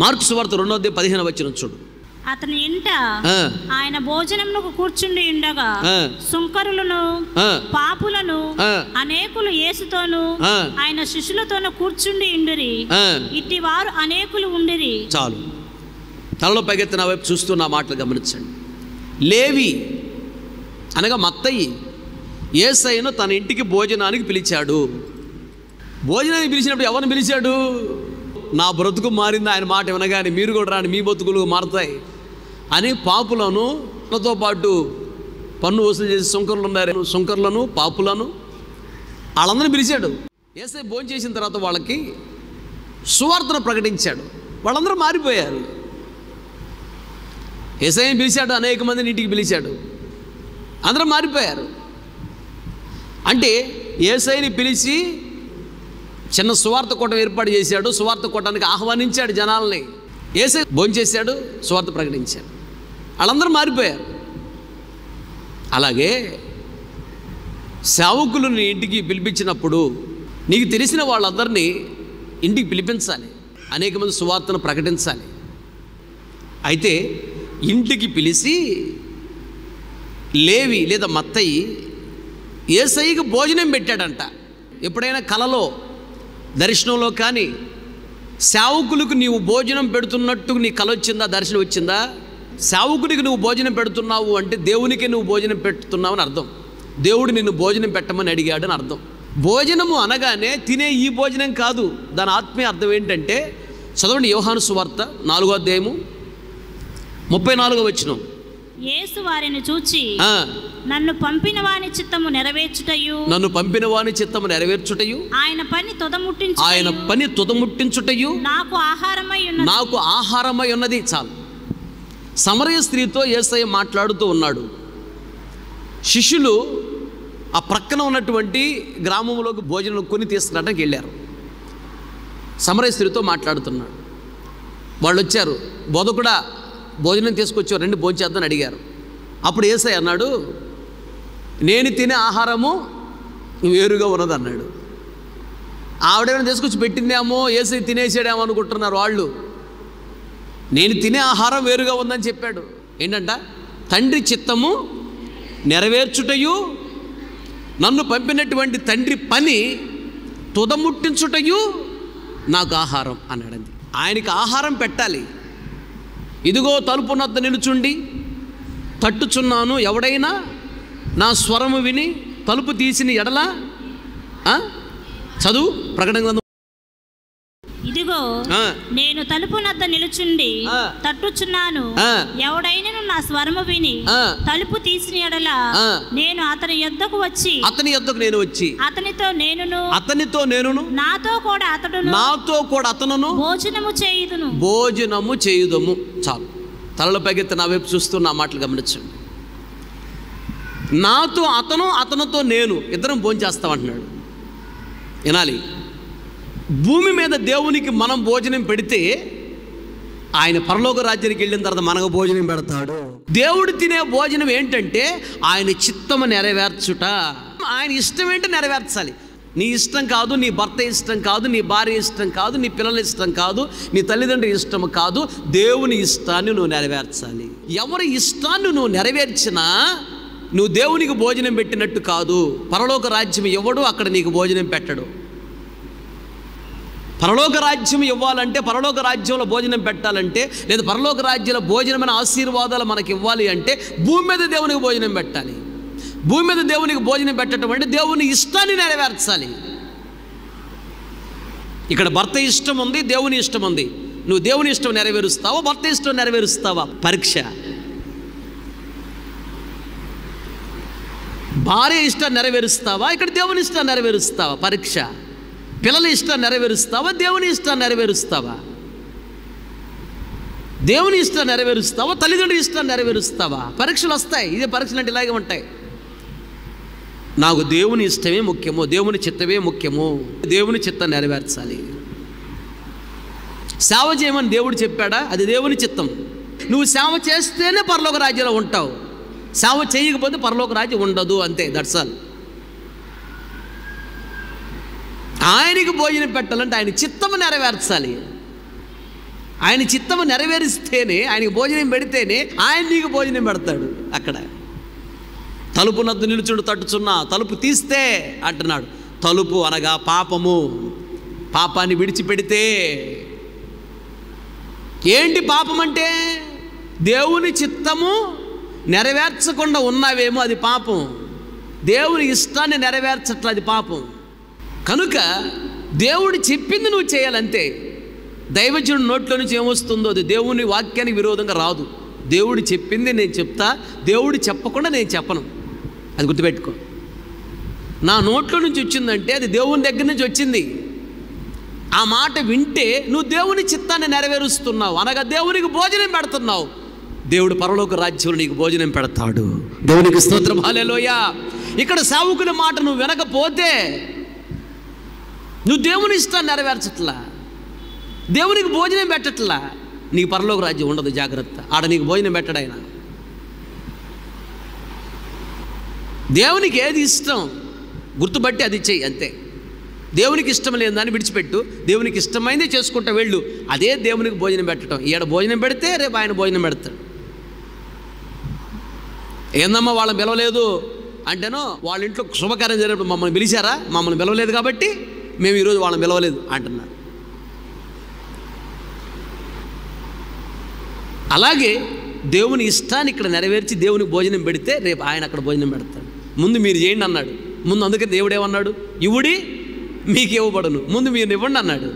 B: మార్కు సువార్త 2:15 చూడు.
C: అతని ఇంట ఆయన భోజనమునకు కూర్చుండి ఉండగా సుంకరులను పాపులను అనేకులు యేసుతోను ఆయన శిష్యులతోను కూర్చుండి ఉండిరి. ఇట్టి వారు అనేకులు ఉండిరి.
B: చాలు, తలలో పైకెత్తి నా వైపు చూస్తూ నా మాటలు గమనించండి. లేవి అనగా మత్తయి యేసయ్యను తన ఇంటికి భోజనానికి పిలిచాడు. భోజనానికి పిలిచినప్పుడు ఎవరిని పిలిచాడు? నా బ్రతుకు మారింది ఆయన మాట వినగానే, మీరు కూడా రాని, మీ బతుకులు మారుతాయి అని పాపులను, తనతో పాటు పన్ను వసూలు చేసి సుంకరులు ఉన్నారు, సుంకరులను పాపులను వాళ్ళందరినీ పిలిచాడు. యేసయ్య భోజనం చేసిన తర్వాత వాళ్ళకి సువార్తను ప్రకటించాడు. వాళ్ళందరూ మారిపోయారు. యేసయ్యని పిలిచాడు, అనేక మందిని ఇంటికి పిలిచాడు, అందరూ మారిపోయారు. అంటే యేసయ్యని పిలిచి చిన్న సువార్త కూటం ఏర్పాటు చేశాడు. సువార్త కూటానికి ఆహ్వానించాడు జనాల్ని. యేసయ్య భోజనం చేశాడు, సువార్త ప్రకటించాడు, వాళ్ళందరూ మారిపోయారు. అలాగే సేవకులను ఇంటికి పిలిపించినప్పుడు నీకు తెలిసిన వాళ్ళందరినీ ఇంటికి పిలిపించాలి, అనేక మంది సువార్తను ప్రకటించాలి. అయితే ఇంటికి పిలిచి లేవి లేదా మత్తయి యేసయ్యకి భోజనం పెట్టాడంట. ఎప్పుడైనా కలలో, దర్శనంలో కానీ సేవకులకు నీవు భోజనం పెడుతున్నట్టు నీ కల వచ్చిందా, దర్శనం వచ్చిందా? సేవకుడికి నువ్వు భోజనం పెడుతున్నావు అంటే దేవునికి నువ్వు భోజనం పెడుతున్నావు అని అర్థం. దేవుడు నిన్ను భోజనం పెట్టమని అడిగాడు అని అర్థం. భోజనము అనగానే తినే ఈ భోజనం కాదు. దాని ఆత్మీయ అర్థం ఏంటంటే, చదవండి యోహాను సువార్త 4:34.
C: యేసు వారిని చూచి, నన్ను పంపిన వాని చిత్తము నెరవేర్చుటయు,
B: నన్ను పంపిన వాని చిత్తము నెరవేర్చుటయు,
C: ఆయన పని తుదముట్టించుటయు నాకు
B: ఆహారమై ఉన్నది. చాలు. సమరయ స్త్రీతో యేసయ్య మాట్లాడుతూ ఉన్నాడు. శిష్యులు ఆ ప్రక్కన ఉన్నటువంటి గ్రామంలోకి భోజనం కొని తీసుకురావడానికి వెళ్ళారు. సమరయ స్త్రీతో మాట్లాడుతున్నాడు. వాళ్ళు వచ్చారు, బోధకుడా భోజనం తీసుకొచ్చారు, రండి భోజనం చేద్దామని అడిగారు. అప్పుడు యేసయ్య అన్నాడు, నేను తినే ఆహారము వేరుగా ఉన్నది అన్నాడు. ఆవిడేమైనా తీసుకొచ్చి పెట్టిందేమో, యేసయ్య తినేసాడేమో అనుకుంటున్నారు వాళ్ళు. నేను తినే ఆహారం వేరుగా ఉందని చెప్పాడు. ఏంటంట? తండ్రి చిత్తము నెరవేర్చుటయు, నన్ను పంపినటువంటి తండ్రి పని తుదముట్టించుటయు నాకు ఆహారం అన్నాడండి. ఆయనకి ఆహారం పెట్టాలి. ఇదిగో తలుపునొద్ద నిలుచుండి తట్టుచున్నాను, ఎవడైనా నా స్వరము విని తలుపు తీసిన ఎడల, చదువు ప్రకటన గ్రంథం.
C: ఇదిగో నేను తలుపునొద్ద నిలుచుండి తట్టుచున్నాను, ఎవడైనా నా స్వరము విని తలుపు తీసిన ఎడల నేను అతని యొద్దకు నేను వచ్చి అతనితో నేనును నాతో కూడా అతడును భోజనము చేయుదుము. చాలు. తలలో పైకెత్తి నా వైపు చూస్తూ నా మాటలు గమనించండి. నాతో అతను, అతనితో నేను, ఇద్దరం భోజనం చేస్తామంటున్నాడు. వినాలి. భూమి మీద దేవునికి మనం భోజనం పెడితే ఆయన పరలోక రాజ్యానికి వెళ్ళిన తర్వాత మనకు భోజనం పెడతాడు. దేవుడు తినే భోజనం ఏంటంటే ఆయన చిత్తము నెరవేర్చుట. ఆయన ఇష్టం ఏంటో నెరవేర్చాలి. నీ ఇష్టం కాదు, నీ భర్త ఇష్టం కాదు, నీ భార్య ఇష్టం కాదు, నీ పిల్లల ఇష్టం కాదు, నీ తల్లిదండ్రుల ఇష్టం కాదు, దేవుని ఇష్టాన్ని నువ్వు నెరవేర్చాలి. ఎవరి ఇష్టాన్ని నువ్వు నెరవేర్చినా నువ్వు దేవునికి భోజనం పెట్టినట్టు కాదు. పరలోక రాజ్యం ఎవడు అక్కడ నీకు భోజనం పెట్టడు. పరలోక రాజ్యం ఇవ్వాలంటే, పరలోక రాజ్యంలో భోజనం పెట్టాలంటే, లేదా పరలోక రాజ్యంలో భోజనమైన ఆశీర్వాదాలు మనకి ఇవ్వాలి అంటే భూమి మీద దేవునికి భోజనం పెట్టాలి. భూమి మీద దేవునికి భోజనం పెట్టడం అంటే దేవుని ఇష్టాన్ని నెరవేర్చాలి. ఇక్కడ భర్త ఇష్టం ఉంది, దేవుని ఇష్టం ఉంది. నువ్వు దేవుని ఇష్టం నెరవేరుస్తావా, భర్త ఇష్టం నెరవేరుస్తావా? పరీక్ష. భార్య ఇష్టాన్ని నెరవేరుస్తావా, ఇక్కడ దేవుని ఇష్టాన్ని నెరవేరుస్తావా? పరీక్ష.
B: పిల్లల ఇష్టాన్ని నెరవేరుస్తావా, దేవుని ఇష్టాన్ని నెరవేరుస్తావా? దేవుని ఇష్టాన్ని నెరవేరుస్తావా, తల్లిదండ్రుల ఇష్టాన్ని నెరవేరుస్తావా? పరీక్షలు వస్తాయి, ఇదే పరీక్షలు అంటే ఇలాగే ఉంటాయి. నాకు దేవుని ఇష్టమే ముఖ్యము, దేవుని చిత్తమే ముఖ్యము, దేవుని చిత్తం నెరవేర్చాలి. సేవ చేయమని దేవుడు చెప్పాడా? అది దేవుని చిత్తం. నువ్వు సేవ చేస్తేనే పరలోక రాజ్యంలో ఉంటావు, సేవ చేయకపోతే పరలోక రాజ్యం ఉండదు, అంతే. That's all. ఆయనకి భోజనం పెట్టాలంటే ఆయన చిత్తము నెరవేర్చాలి. ఆయన చిత్తము నెరవేరిస్తేనే, ఆయనకి భోజనం పెడితేనే ఆయన నీకు భోజనం పెడతాడు. అక్కడ తలుపు నద్దు నిలుచుండు తట్టుచున్నా తలుపు తీస్తే అంటున్నాడు. తలుపు అనగా పాపము. పాపాన్ని విడిచిపెడితే ఏంటి పాపం అంటే? దేవుని చిత్తము నెరవేర్చకుండా ఉన్నావేమో, అది పాపం. దేవుని ఇష్టాన్ని నెరవేర్చట్ల, అది పాపం. కనుక దేవుడు చెప్పింది నువ్వు చేయాలంతే. దైవజనుడి నోట్లో నుంచి ఏమొస్తుందో అది దేవుని వాక్యానికి విరోధంగా రాదు. దేవుడు చెప్పింది నేను చెప్తా, దేవుడు చెప్పకుండా నేను చెప్పను. అది గుర్తుపెట్టుకో. నా నోట్లో నుంచి వచ్చిందంటే అది దేవుని దగ్గర నుంచి వచ్చింది. ఆ మాట వింటే నువ్వు దేవుని చిత్తాన్ని నెరవేరుస్తున్నావు, అనగా దేవునికి భోజనం పెడుతున్నావు. దేవుడు పరలోక రాజ్యంలో నీకు భోజనం పెడతాడు. దేవునికి స్తోత్రం, హల్లెలూయా. ఇక్కడ సేవకుల మాట నువ్వు వినకపోతే నువ్వు దేవుని ఇష్టాన్ని నెరవేర్చట్లా, దేవునికి భోజనం పెట్టట్లా, నీకు పరలోక రాజ్యం ఉండదు. జాగ్రత్త. ఆడ నీకు భోజనం పెట్టడు ఆయన. దేవునికి ఏది ఇష్టం గుర్తుబట్టి అది చెయ్యి, అంతే. దేవునికి ఇష్టం లేని దాన్ని విడిచిపెట్టు, దేవునికి ఇష్టమైంది చేసుకుంటా వెళ్ళు. అదే దేవునికి భోజనం పెట్టడం. ఈడ భోజనం పెడితే రేపు ఆయన భోజనం పెడతాడు. ఏందమ్మా వాళ్ళని పిలవలేదు అంటేనో, వాళ్ళ ఇంట్లో శుభకార్యం జరిగినప్పుడు మమ్మల్ని పిలిచారా, మమ్మల్ని పిలవలేదు కాబట్టి మేము ఈరోజు వాళ్ళని పిలవలేదు అంటున్నారు. అలాగే దేవుని ఇష్టాన్ని ఇక్కడ నెరవేర్చి దేవునికి భోజనం పెడితే రేపు ఆయన అక్కడ భోజనం పెడతాడు. ముందు మీరు చేయండి అన్నాడు. ముందు అందుకే దేవుడు ఏమన్నాడు? ఇవుడి మీకు ఇవ్వబడును, ముందు మీరు ఇవ్వండి అన్నాడు.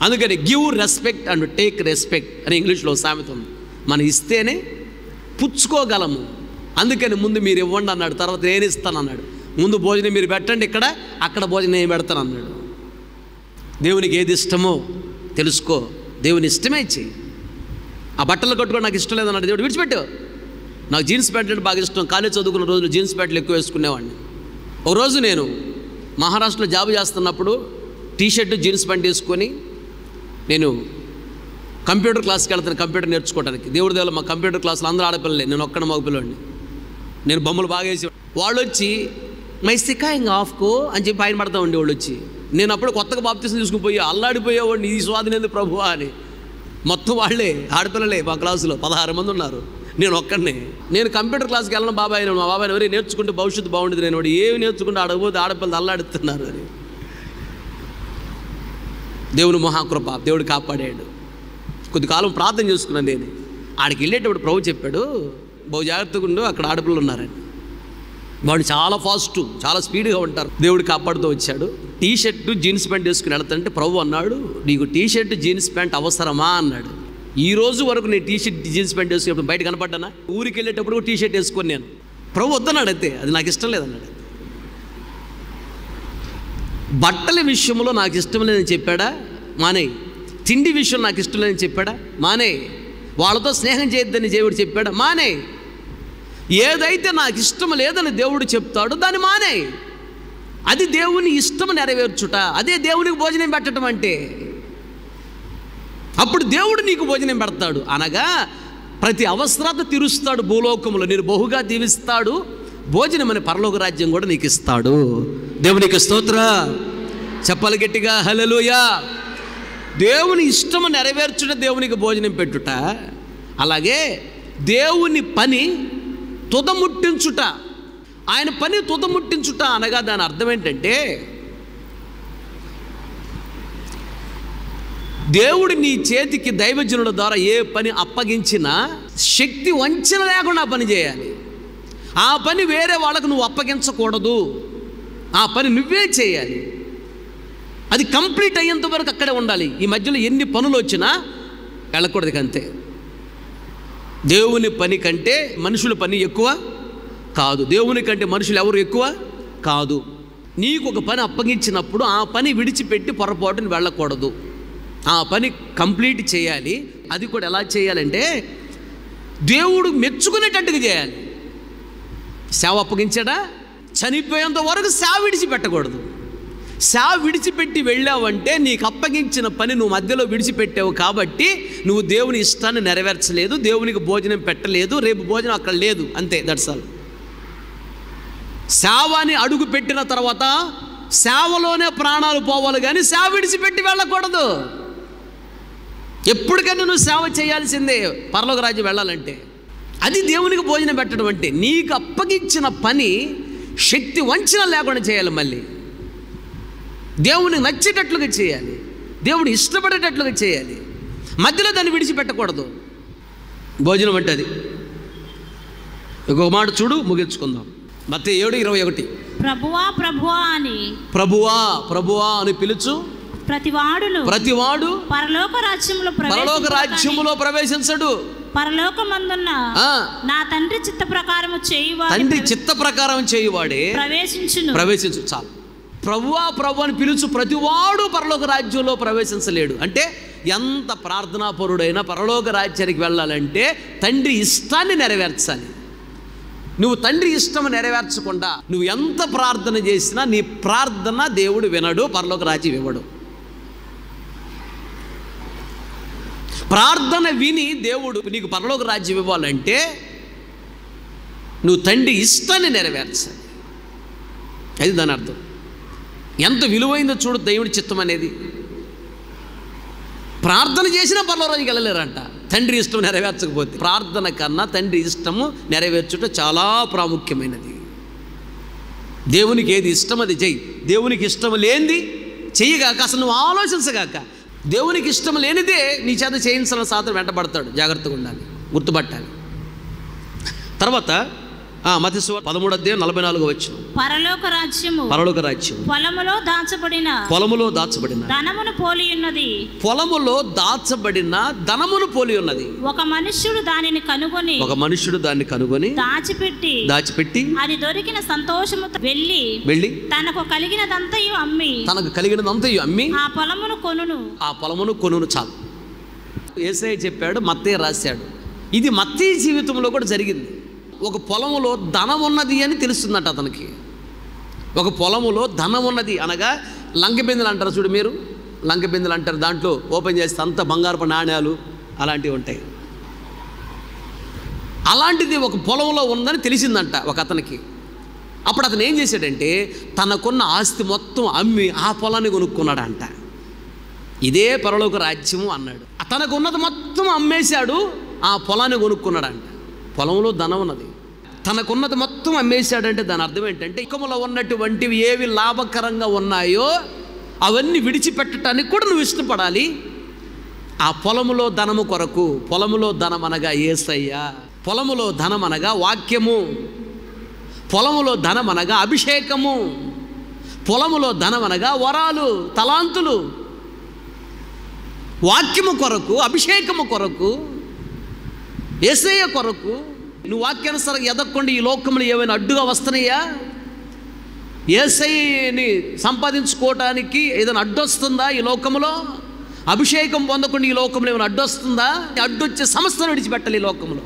B: అందుకని give respect and take respect అని ఇంగ్లీష్లో సామెత ఉంది. మనం ఇస్తేనే పుచ్చుకోగలము. అందుకని ముందు మీరు ఇవ్వండి అన్నాడు, తర్వాత నేను ఇస్తాను అన్నాడు. ముందు భోజనం మీరు పెట్టండి ఇక్కడ, అక్కడ భోజనం నేను పెడతాను అన్నాడు. దేవునికి ఏది ఇష్టమో తెలుసుకో, దేవుని ఇష్టమే చెయ్యి. ఆ బట్టలు కట్టుకోవడం నాకు ఇష్టం లేదన్నాడు దేవుడు, విడిచిపెట్టు. నాకు జీన్స్ ప్యాంట్లు అంటే బాగా ఇష్టం. కాలేజ్ చదువుకున్న రోజులు జీన్స్ ప్యాంట్లు ఎక్కువ వేసుకునేవాడిని. ఒక రోజు నేను మహారాష్ట్రలో జాబ్ చేస్తున్నప్పుడు టీషర్టు జీన్స్ ప్యాంట్ వేసుకొని నేను కంప్యూటర్ క్లాస్కి వెళ్తాను, కంప్యూటర్ నేర్చుకోవడానికి. దేవుడి దేవుడు మా కంప్యూటర్ క్లాసులో అందరూ ఆడపిల్లలే, నేను ఒక్కడ మగపిల్లండి. నేను బొమ్మలు బాగా వేసి వాళ్ళు వచ్చి మై సికాయింగ్ ఆఫ్కో అని చెప్పి ఆయన పడతా ఉండే వాళ్ళు వచ్చి. నేను అప్పుడు కొత్తగా బాప్తిసం తీసుకుపోయి అల్లాడిపోయేవాడిని, ఈ స్వాధీనం ప్రభువా అని. మొత్తం వాళ్ళే ఆడపిల్లలే. మా క్లాసులో 16 మంది ఉన్నారు, నేను ఒక్కడినే. నేను కంప్యూటర్ క్లాస్కి వెళ్ళిన బాబాయ్, మా బాబాయ్ ఎవరు నేర్చుకుంటే భవిష్యత్తు బాగుండేది. నేను వాడు ఏమి నేర్చుకుంటే ఆడకపోతే ఆడపిల్లలు అల్లాడుతున్నారు అని. దేవుని మహాకృప, దేవుడు కాపాడాడు. కొద్దికాలం ప్రార్థన చేసుకున్నాను నేను. ఆడికి వెళ్ళేటప్పుడు ప్రభు చెప్పాడు, బహు జాగ్రత్తగా ఉండు, అక్కడ ఆడపిల్లలు ఉన్నారని. వాడు చాలా ఫాస్ట్, చాలా స్పీడ్గా ఉంటారు. దేవుడు కాపాడుతూ వచ్చాడు. టీ షర్టు జీన్స్ ప్యాంట్ వేసుకుని వెళ్తాంటే ప్రభు అన్నాడు, నీకు టీ షర్ట్ జీన్స్ ప్యాంట్ అవసరమా అన్నాడు. ఈ రోజు వరకు నేను టీ షర్ట్ జీన్స్ ప్యాంట్ వేసుకున్నప్పుడు బయట కనపడ్డానా? ఊరికి వెళ్ళేటప్పుడు టీ షర్ట్ వేసుకొని నేను. ప్రభు వద్దన్నాడు, అయితే అది నాకు ఇష్టం లేదన్నాడు. బట్టల విషయంలో నాకు ఇష్టం లేదని చెప్పాడా? మానే. తిండి విషయం నాకు ఇష్టం లేదని చెప్పాడా? మానే. వాళ్ళతో స్నేహం చేయొద్దని దేవుడు చెప్పాడా? మానే. ఏదైతే నాకు ఇష్టం లేదని దేవుడు చెప్తాడో దాన్ని మానే. అది దేవుని ఇష్టం నెరవేర్చుట, అదే దేవునికి భోజనం పెట్టడం అంటే. అప్పుడు దేవుడు నీకు భోజనం పెడతాడు, అనగా ప్రతి అవసరత తీరుస్తాడు. భూలోకంలో నేను బహుగా దీవిస్తాడు. భోజనం అనే పరలోక రాజ్యం కూడా నీకు ఇస్తాడు. దేవునికి స్తోత్ర చెప్పాలి గట్టిగా, హల్లెలూయా. దేవుని ఇష్టము నెరవేర్చుట, దేవునికి భోజనం పెట్టుట. అలాగే దేవుని పని తుదముట్టించుట, ఆయన పని తుదముట్టించుట అనగా దాని అర్థం ఏంటంటే, దేవుడు నీ చేతికి దైవజనుల ద్వారా ఏ పని అప్పగించినా శక్తి వంచన లేకుండా పని చేయాలి. ఆ పని వేరే వాళ్ళకు నువ్వు అప్పగించకూడదు, ఆ పని నువ్వే చేయాలి. అది కంప్లీట్ అయ్యేంత వరకు అక్కడే ఉండాలి. ఈ మధ్యలో ఎన్ని పనులు వచ్చినా వెళ్ళకూడదు, అంతే. దేవుని పని కంటే మనుషుల పని ఎక్కువ కాదు, దేవుని కంటే మనుషులు ఎవరు ఎక్కువ కాదు. నీకు ఒక పని అప్పగించినప్పుడు ఆ పని విడిచిపెట్టి పొరపాటుని వెళ్ళకూడదు. ఆ పని కంప్లీట్ చేయాలి. అది కూడా ఎలా చేయాలంటే దేవుడు మెచ్చుకునేటట్టుగా చేయాలి. సేవ అప్పగించాడా, చనిపోయేంత వరకు సేవ విడిచిపెట్టకూడదు. సేవ విడిచిపెట్టి వెళ్ళావంటే నీకు అప్పగించిన పని నువ్వు మధ్యలో విడిచిపెట్టావు కాబట్టి నువ్వు దేవుని ఇష్టాన్ని నెరవేర్చలేదు, దేవునికి భోజనం పెట్టలేదు, రేపు భోజనం అక్కడ లేదు, అంతే. That's all. సేవని అడుగు పెట్టిన తర్వాత సేవలోనే ప్రాణాలు పోవాలి కానీ సేవ విడిచిపెట్టి వెళ్ళకూడదు. ఎప్పటికైనా నువ్వు సేవ చేయాల్సిందే పరలోక రాజ్యం వెళ్ళాలంటే. అది దేవునికి భోజనం పెట్టడం అంటే. నీకు అప్పగించిన పని శక్తి వంచన లేకుండా చేయాలి. మళ్ళీ దేవునికి నచ్చేటట్లుగా చేయాలి, దేవుడు ఇష్టపడేటట్లుగా చేయాలి. మధ్యలో దాన్ని విడిచిపెట్టకూడదు. భోజనం అంటే అది. ఇంకొక మాట చూడు, ముగించుకుందాం. మత్తయి 7:21.
C: ప్రభువా ప్రభువా అని,
B: ప్రభువా ప్రభువా అని పిలుచు ప్రతివాడు
C: పరలోక
B: రాజ్యములో ప్రవేశించడు.
C: పరలోకమందున్న నా తండ్రి చిత్త ప్రకారం చేయువాడే
B: ప్రవేశించు. చాలు. ప్రభువా ప్రభు అని పిలుచు ప్రతివాడు పరలోక రాజ్యంలో ప్రవేశించలేడు. అంటే ఎంత ప్రార్థనాపరుడైనా పరలోక రాజ్యానికి వెళ్ళాలంటే తండ్రి ఇష్టాన్ని నెరవేర్చాలి. నువ్వు తండ్రి ఇష్టం నెరవేర్చకుండా నువ్వు ఎంత ప్రార్థన చేసినా నీ ప్రార్థన దేవుడు వినడు, పరలోక రాజ్యం ఇవ్వడు. ప్రార్థన విని దేవుడు నీకు పరలోక రాజ్యం ఇవ్వాలంటే నువ్వు తండ్రి ఇష్టాన్ని నెరవేర్చాలి. అది దాని అర్థం. ఎంత విలువైందో చూడు దేవుడి చిత్తం అనేది. ప్రార్థన చేసినా పరలోక రాజ్యానికి వెళ్ళలేరంట తండ్రి ఇష్టం నెరవేర్చకపోతే. ప్రార్థన కన్నా తండ్రి ఇష్టము నెరవేర్చుట చాలా ప్రాముఖ్యమైనది. దేవునికి ఏది ఇష్టం అది చెయ్యి. దేవునికి ఇష్టం లేనిది చెయ్యగాక, అసలు నువ్వు ఆలోచించగాక. దేవునికి ఇష్టం లేనిదే నీ చేత చేయించాలని సాధన వెంటబడతాడు. జాగ్రత్తగా ఉండాలి, గుర్తుపట్టాలి. తర్వాత మత్తయి 13:44
C: పరలోక రాజ్యము పొలములో దాచబడిన ధనమును పోలి ఉన్నది. ఒక మనుష్యుడు దానిని కనుగొని దాచిపెట్టి అది దొరికిన సంతోషముతో వెళ్ళి తనకు కలిగినదంతయు అమ్మి ఆ పొలమును కొనును. చాలు. యేసయ్య చెప్పాడు, మత్తయి రాశాడు. ఇది మత్తయి జీవితంలో కూడా జరిగింది. ఒక పొలములో ధనం ఉన్నది అని తెలుస్తుందట అతనికి. ఒక పొలములో ధనం ఉన్నది అనగా లంకెబిందెలు అంటారు చూడు మీరు, లంకెబిందెలు అంటారు. దాంట్లో ఓపెన్ చేస్తే అంత బంగారపు నాణ్యాలు అలాంటివి ఉంటాయి. అలాంటిది ఒక పొలంలో ఉందని తెలిసిందంట ఒక అతనికి. అప్పుడు అతను ఏం చేశాడంటే తనకున్న ఆస్తి మొత్తం అమ్మి ఆ పొలాన్ని కొనుక్కున్నాడంట. ఇదే పరలోక రాజ్యము అన్నాడు. తనకున్నది మొత్తం అమ్మేశాడు, ఆ పొలాన్ని కొనుక్కున్నాడంట. పొలంలో ధనం ఉన్నది, తనకున్నది మొత్తం అమ్మేశాడంటే దాని అర్థం ఏంటంటే ఇకములో ఉన్నటువంటివి ఏవి లాభకరంగా ఉన్నాయో అవన్నీ విడిచిపెట్టడానికి కూడా నువ్వు ఇష్టపడాలి. ఆ పొలములో ధనము కొరకు. పొలములో ధనం అనగా యేసయ్య, పొలములో ధనం అనగా వాక్యము, పొలములో ధనం అనగా అభిషేకము, పొలములో ధనం అనగా వరాలు, తలాంతులు. వాక్యము కొరకు, అభిషేకము కొరకు, యేసయ్య కొరకు నువ్వు వాక్యానుసారం ఎదగకుండా ఈ లోకంలో ఏమైనా అడ్డుగా వస్తున్నాయా? యేసయ్యని సంపాదించుకోవటానికి ఏదైనా అడ్డు వస్తుందా ఈ లోకంలో? అభిషేకం పొందకుండా ఈ లోకంలో ఏమైనా అడ్డు వస్తుందా? అడ్డు వచ్చే సమస్తాన్ని విడిచిపెట్టాలి. ఈ లోకంలో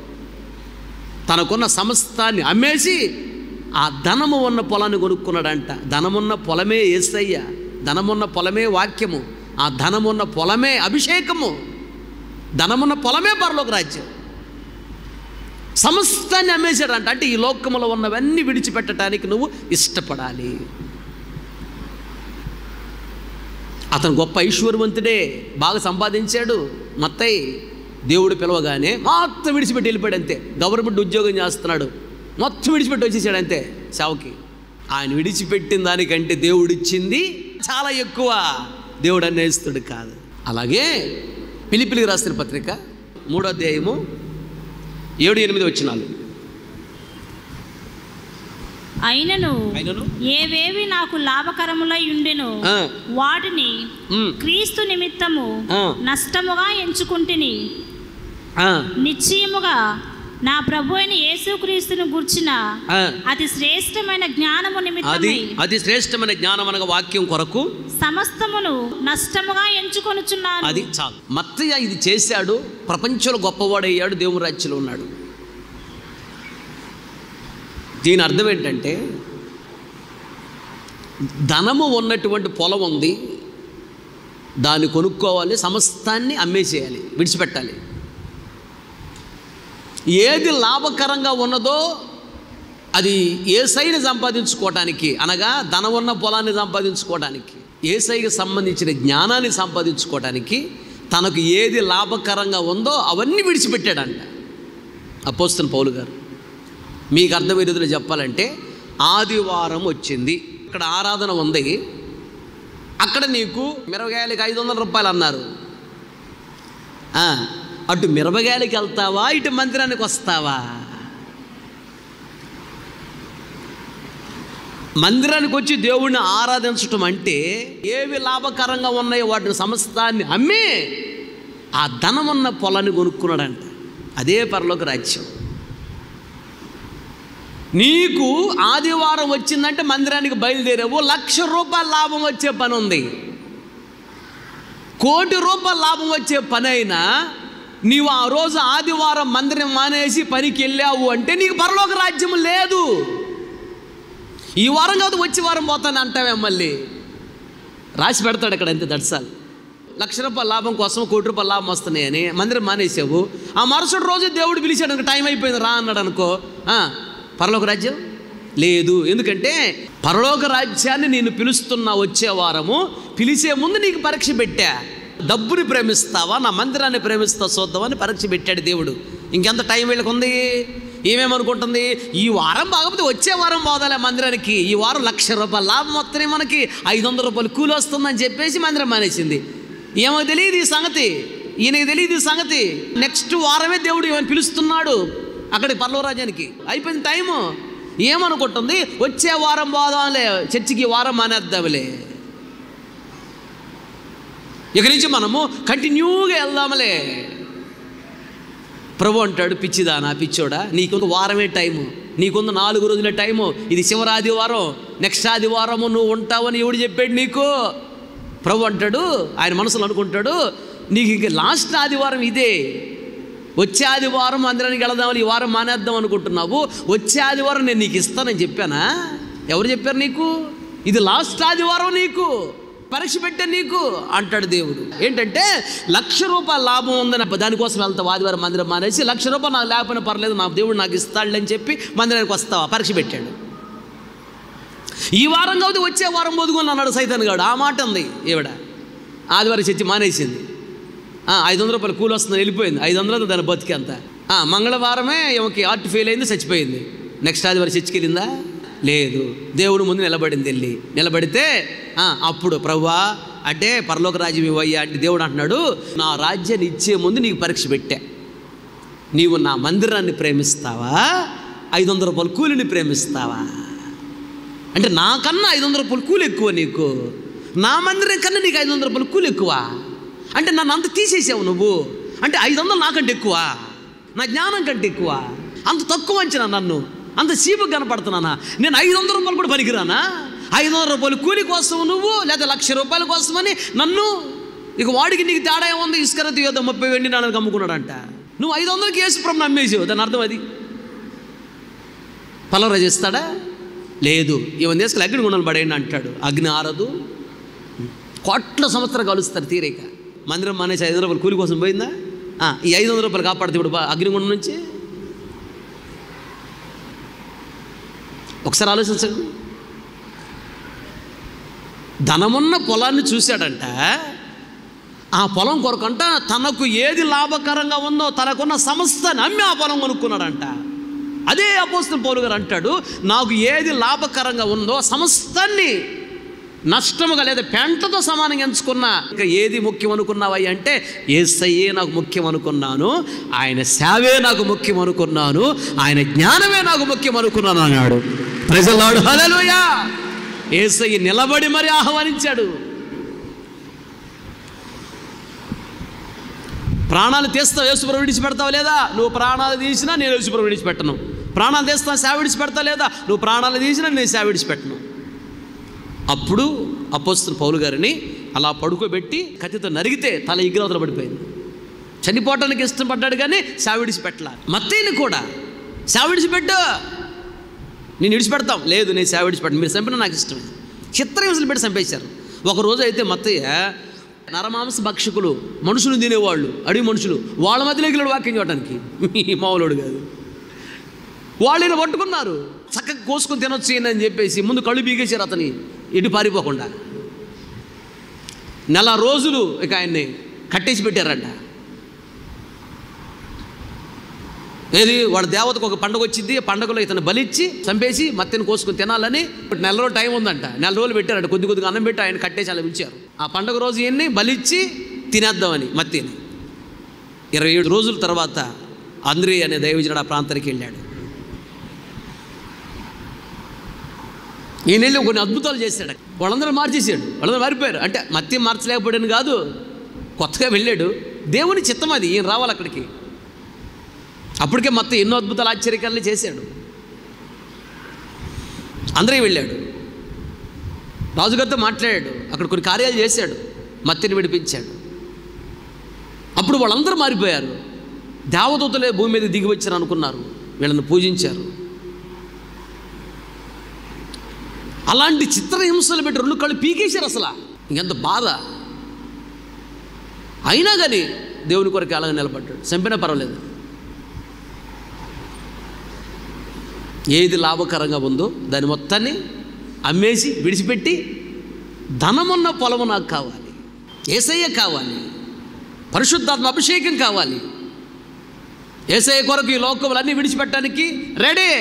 C: తనకున్న సమస్తాన్ని అమ్మేసి ఆ ధనము ఉన్న పొలాన్ని కొనుక్కున్నాడంట. ధనమున్న పొలమే యేసయ్య, ధనమున్న పొలమే వాక్యము, ఆ ధనమున్న పొలమే అభిషేకము, ధనమున్న పొలమే పరలోక రాజ్యం. సమస్తాన్ని అమ్మేశాడంట. అంటే ఈ లోకములో ఉన్నవన్నీ విడిచిపెట్టడానికి నువ్వు ఇష్టపడాలి. అతను గొప్ప ఐశ్వర్యవంతుడే, బాగా సంపాదించాడు. మత్తయి దేవుడు పిలవగానే మొత్తం విడిచిపెట్టి వెళ్ళిపోయాడు అంతే. గవర్నమెంట్ ఉద్యోగం చేస్తున్నాడు, మొత్తం విడిచిపెట్టి వచ్చేసాడు అంతే సేవకి. ఆయన విడిచిపెట్టిన దానికంటే దేవుడిచ్చింది చాలా ఎక్కువ. దేవుడు అన్యాయస్తుడు కాదు. అలాగే ఫిలిప్పీయులకు రాసిన పత్రిక 3:7-8 అయినను ఏవేవి నాకు లాభకరములై ఉండెను వాటిని క్రీస్తు నిమిత్తము నష్టముగా ఎంచుకుంటిని. నిశ్చయముగా నా ప్రభు అయిన యేసుక్రీస్తును గూర్చిన అతి శ్రేష్టమైన జ్ఞానము నిమిత్తమై,
B: అతి శ్రేష్టమైన జ్ఞానం అనగా వాక్యం కొరకు
C: సమస్తమును నష్టముగా ఎంచుకొనుచున్నాను.
B: అది చాలు. మత్తయ్య ఇది చేశాడు, ప్రపంచంలో గొప్పవాడయ్యాడు, దేవుని రాజ్యంలో ఉన్నాడు. దీని అర్థం ఏంటంటే, ధనము ఉన్నటువంటి పొలం ఉంది, దాన్ని కొనుక్కోవాలి, సమస్తాన్ని అమ్మేసేయాలి, విడిచిపెట్టాలి. ఏది లాభకరంగా ఉన్నదో అది యేసయ్యని సంపాదించుకోవటానికి, అనగా ధనం ఉన్న పొలాన్ని సంపాదించుకోవడానికి, యేసయ్యకి సంబంధించిన జ్ఞానాన్ని సంపాదించుకోవటానికి తనకు ఏది లాభకరంగా ఉందో అవన్నీ విడిచిపెట్టాడంట అపోస్తలుడైన పౌలు గారు. మీకు అర్థమయ్యేదిలో చెప్పాలంటే, ఆదివారం వచ్చింది, ఇక్కడ ఆరాధన ఉంది, అక్కడ నీకు మిరపకాయలకి 500 రూపాయలు అన్నారు. అటు మిరపకాయలకి వెళ్తావా, ఇటు మందిరానికి వస్తావా? మందిరానికి వచ్చి దేవుణ్ణి ఆరాధించటం అంటే ఏవి లాభకరంగా ఉన్నాయో వాటిని సమస్తాన్ని అమ్మి ఆ ధనం ఉన్న పొలాన్ని కొనుక్కున్నాడంట. అదే పరలోక రాజ్యం. నీకు ఆదివారం వచ్చిందంటే మందిరానికి బయలుదేరావు, 1,00,000 రూపాయల లాభం వచ్చే పని ఉంది. 1,00,00,000 రూపాయల లాభం వచ్చే పని అయినా నీవు ఆ రోజు ఆదివారం మందిరం మానేసి పనికి వెళ్ళావు అంటే నీకు పరలోక రాజ్యం లేదు. ఈ వారం కాదు వచ్చే వారం పోతాను అంటావే, మళ్ళీ రాసి పెడతాడు అక్కడ, అంతే, దట్సాలు. 1,00,000 రూపాయల లాభం కోసం 1,00,00,000 రూపాయల లాభం వస్తున్నాయని మందిరం మానేసావు. ఆ మరుసటి రోజు దేవుడు పిలిచాడు అనుకో, టైం అయిపోయింది రా అన్నాడు అనుకో, పరలోక రాజ్యం లేదు. ఎందుకంటే పరలోక రాజ్యాన్ని నేను పిలుస్తున్నా వచ్చే వారము, పిలిచే ముందు నీకు పరీక్ష పెట్టా. డబ్బుని ప్రేమిస్తావా, నా మందిరాన్ని ప్రేమిస్తావా చూద్దామని పరీక్ష పెట్టాడు దేవుడు. ఇంకెంత టైం వీళ్ళకుంది? ఏమేమనుకుంటుంది, ఈ వారం బాగపోతే వచ్చే వారం పోదాలే మందిరానికి, ఈ వారం 1,00,000 రూపాయల లాభం వస్తేనే మనకి 500 రూపాయలు కూలి వస్తుందని చెప్పేసి మందిరం మానేసింది. ఏమో తెలియదు ఈ సంగతి, ఈయనకి తెలియదు ఈ సంగతి. నెక్స్ట్ వారమే దేవుడు ఏమని పిలుస్తున్నాడు అక్కడికి పరలోక రాజ్యానికి. అయిపోయింది టైము. ఏమనుకుంటుంది, వచ్చే వారం పోదాంలే, చర్చికి ఈ వారం మానేద్దాంలే, ఇక నుంచి మనము కంటిన్యూగా వెళ్దాంలే. ప్రభు అంటాడు, పిచ్చిదానా, పిచ్చోడా, నీకు వారమే టైము, నీకుంది 4 రోజుల టైము, ఇది చివరి ఆదివారం, నెక్స్ట్ ఆదివారము నువ్వు ఉంటావని ఎవడు చెప్పాడు నీకు? ప్రభు అంటాడు, ఆయన మనసులో అనుకుంటాడు, నీకు ఇంక లాస్ట్ ఆదివారం ఇదే, వచ్చే ఆదివారం మందిరానికి వెళదామని ఈ వారం మానేద్దాం అనుకుంటున్నావు, వచ్చే ఆదివారం నేను నీకు ఇస్తానని చెప్పానా? ఎవరు చెప్పారు నీకు? ఇది లాస్ట్ ఆదివారం, నీకు పరీక్ష పెట్టా నీకు అంటాడు దేవుడు. ఏంటంటే 1,00,000 రూపాయల లాభం ఉందని దానికోసం వెళ్తావు, ఆదివారం మందిరం మానేసి 1,00,000 రూపాయలు నాకు లేకపోయినా పర్లేదు, నా దేవుడు నాకు ఇస్తాడు అని చెప్పి మందిరానికి వస్తావా? పరీక్ష పెట్టాడు. ఈ వారం కాబట్టి వచ్చే వారం పొదుగుని అన్నాడు సైతాన్ గాడు. ఆ మాట ఉంది ఈవిడ. ఆదివారం చర్చి మానేసింది, 500 రూపాయలు కూలి వస్తుందని వెళ్ళిపోయింది, 500 దాని బతికేంత. మంగళవారమే ఈమెకి హార్ట్ ఫెయిల్ అయింది, చచ్చిపోయింది. నెక్స్ట్ ఆదివారం చర్చికి వెళ్ళిందా? లేదు. దేవుడు ముందు నిలబడింది, వెళ్ళి నిలబడితే అప్పుడు ప్రభువా అంటే పరలోక రాజ్యం ఇవ్వయ్యా అంటే దేవుడు అంటున్నాడు, నా రాజ్యాన్ని ఇచ్చే ముందు నీకు పరీక్ష పెట్టా, నీవు నా మందిరాన్ని ప్రేమిస్తావా, 500 రూపాయలు కూలిని ప్రేమిస్తావా? అంటే నాకన్నా 500 రూపాయలు కూలి ఎక్కువ నీకు, నా మందిరం కన్నా నీకు 500 రూపాయలు కూలి ఎక్కువ. అంటే నన్ను అంత తీసేసావు నువ్వు, అంటే 500 నాకంటే ఎక్కువ, నా జ్ఞానం కంటే ఎక్కువ, అంత తక్కువ అంచనా నన్ను, అంత చీపుగా కనపడుతున్నానా? నేను 500 రూపాయలు కూడా పనికిరానా? 500 రూపాయలు కూలి కోసం నువ్వు, లేదా 1,00,000 రూపాయల కోసమని నన్ను, ఇక వాడికి నీకు తేడా ఏముంది? ఇస్కరియోతు యోధ 30 వెండి నాణాలకు అమ్ముకున్నాడంట, నువ్వు 500కి యేసుప్రభుని నమ్మేసావు. దాని అర్థం అది పలవర చేస్తాడా? లేదు. ఈవెన్ తీసుకెళ్ళి అగ్ని గుండాలు పడేయండి అంటాడు. అగ్ని ఆరదు, కోట్ల సంవత్సరాలు కలుస్తారు తీరేక. మందిరం మానేసి 500 రూపాయలు కూలి కోసం పోయిందా? ఈ 500 రూపాయలు కాపాడుతుంది ఇప్పుడు అగ్నిగుండం నుంచి. ఒకసారి ఆలోచించండి. ధనమున్న పొలాన్ని చూశాడంట, ఆ పొలం కొరకంట తనకు ఏది లాభకరంగా ఉందో తనకున్న సమస్తాన్ని అమ్మి ఆ పొలం కొనుక్కున్నాడంట. అదే అపోస్తలుడైన పౌలు గారు అంటాడు, నాకు ఏది లాభకరంగా ఉందో సమస్తాన్ని నష్టముగా లేదా పెంటతో సమానంగా ఎంచుకున్నా. ఇంకా ఏది ముఖ్యం అనుకున్నావయ్య అంటే, యేసయ్యే నాకు ముఖ్యం అనుకున్నాను, ఆయన సేవే నాకు ముఖ్యం అనుకున్నాను, ఆయన జ్ఞానమే నాకు ముఖ్యం అనుకున్నాను అన్నాడు. ప్రైజ్ ది లార్డ్, హల్లెలూయా. యేసయ్య నిలబడి మరి ఆహ్వానించాడు. ప్రాణాలు తీస్తావు, యేసుప్రభు విడిచిపెడతావు లేదా? నువ్వు ప్రాణాలు తీసినా నేను యేసుప్రభు విడిచిపెట్టను. ప్రాణాలు తీస్తావు, సేవ విడిచిపెడతావు లేదా? నువ్వు ప్రాణాలు తీసినా నేను సేవ విడిచిపెట్టను. అప్పుడు అపోస్తలుడు పౌలు గారిని అలా పడుకోబెట్టి కత్తితో నరిగితే తల ఎగిరవతల పడిపోయింది. చనిపోవటానికి ఇష్టపడ్డాడు కానీ సేవ విడిచిపెట్టలా. మత్తయిని కూడా సేవ విడిచిపెట్టు, నేను విడిచిపెడతాం. లేదు, నేను సేవ విడిచిపెట్టాను, మీరు చంపినా నాకు ఇష్టమే. చిత్రహింసలు పెట్టి చంపేశారు. ఒకరోజు అయితే మత్తయ్య నరమాంస భక్షకులు, మనుషులు తినేవాళ్ళు, అడవి మనుషులు, వాళ్ళ మధ్యలో వెళ్ళాడు వాక్యం చూడటానికి. మామూలుడు కాదు. వాళ్ళని పట్టుకున్నారు, చక్కగా కోసుకొని తినొచ్చు అని చెప్పేసి ముందు కళ్ళు బీగేశారు అతని, ఎటు పారిపోకుండా. 4 రోజులు ఇక ఆయన్ని కట్టేసి పెట్టారంట. ఏది, వాడు దేవతకు ఒక పండుగ వచ్చింది, పండుగలో ఇతను బలిచ్చి చంపేసి మత్తిని కోసుకొని తినాలని 4 రోజులు టైం ఉందంట. 4 రోజులు పెట్టారంట, కొద్దిగా అన్నం పెట్టి ఆయన కట్టేసి అలా పిలిచారు. ఆ పండుగ రోజు ఈయన్ని బలిచ్చి తినేద్దామని మత్తిని. 27 రోజుల తర్వాత అంద్రే అనే దైవజనుడు ఆ ప్రాంతానికి వెళ్ళాడు. ఈయన వెళ్ళి కొన్ని అద్భుతాలు చేశాడు. వాళ్ళందరూ మార్చేసాడు, వాళ్ళందరూ మారిపోయారు. అంటే మత్తి మార్చలేకపోయాడని కాదు, కొత్తగా వెళ్ళాడు, దేవుని చిత్తం అది, ఈయన రావాలి అక్కడికి. అప్పటికే మత్తి ఎన్నో అద్భుతాలు ఆశ్చర్యకాలని చేశాడు. అందరూ వెళ్ళాడు, రాజుగారితో మాట్లాడాడు, అక్కడ కొన్ని కార్యాలు చేశాడు, మత్తిని విడిపించాడు. అప్పుడు వాళ్ళందరూ మారిపోయారు. దేవదూతలే భూమి మీద దిగి వచ్చారు అనుకున్నారు, వీళ్ళని పూజించారు. అలాంటి చిత్రహింసలు పెట్టి 2 కళ్ళు పీకేశారు. అసలు ఇంకెంత బాధ. అయినా కానీ దేవుని కొరకు అలాగే నిలబడ్డాడు. చంపినా పర్వాలేదు. ఏది లాభకరంగా ఉందో దాని మొత్తాన్ని అమ్మేసి విడిచిపెట్టి, ధనమున్న పొలము నాకు కావాలి, యేసయ్య కావాలి, పరిశుద్ధాత్మ అభిషేకం కావాలి, యేసయ్య కొరకు ఈ లోకములు అన్నీ విడిచిపెట్టడానికి రెడీ,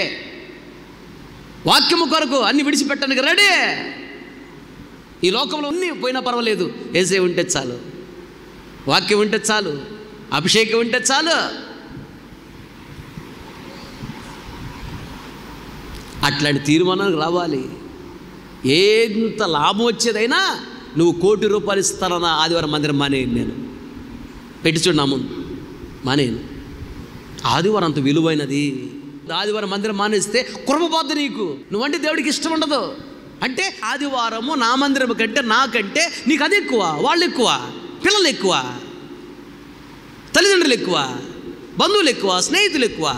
B: వాక్యము కొరకు అన్ని విడిచిపెట్టడానికి రెడీ. ఈ లోకంలో అన్నీ పోయినా పర్వాలేదు, యేసయ్య ఉంటే చాలు, వాక్యం ఉంటే చాలు, అభిషేకం ఉంటే చాలు. అట్లాంటి తీర్మానానికి రావాలి. ఎంత లాభం వచ్చేదైనా నువ్వు 1 కోటి రూపాయలు ఇస్తానన్న ఆదివారం మందిరం మానేయను, నేను పెట్టి చూడు నా ముందు మానేయను. ఆదివారం అంత విలువైనది. ఆదివారం మందిరం మానేస్తే కుర్మపోద్ది నీకు. నువ్వంటే దేవుడికి ఇష్టం ఉండదు. అంటే ఆదివారము నా మందిరం కంటే నాకంటే నీకు అది ఎక్కువ, వాళ్ళు ఎక్కువ, పిల్లలు ఎక్కువ, తల్లిదండ్రులు ఎక్కువ, బంధువులు ఎక్కువ, స్నేహితులు ఎక్కువ.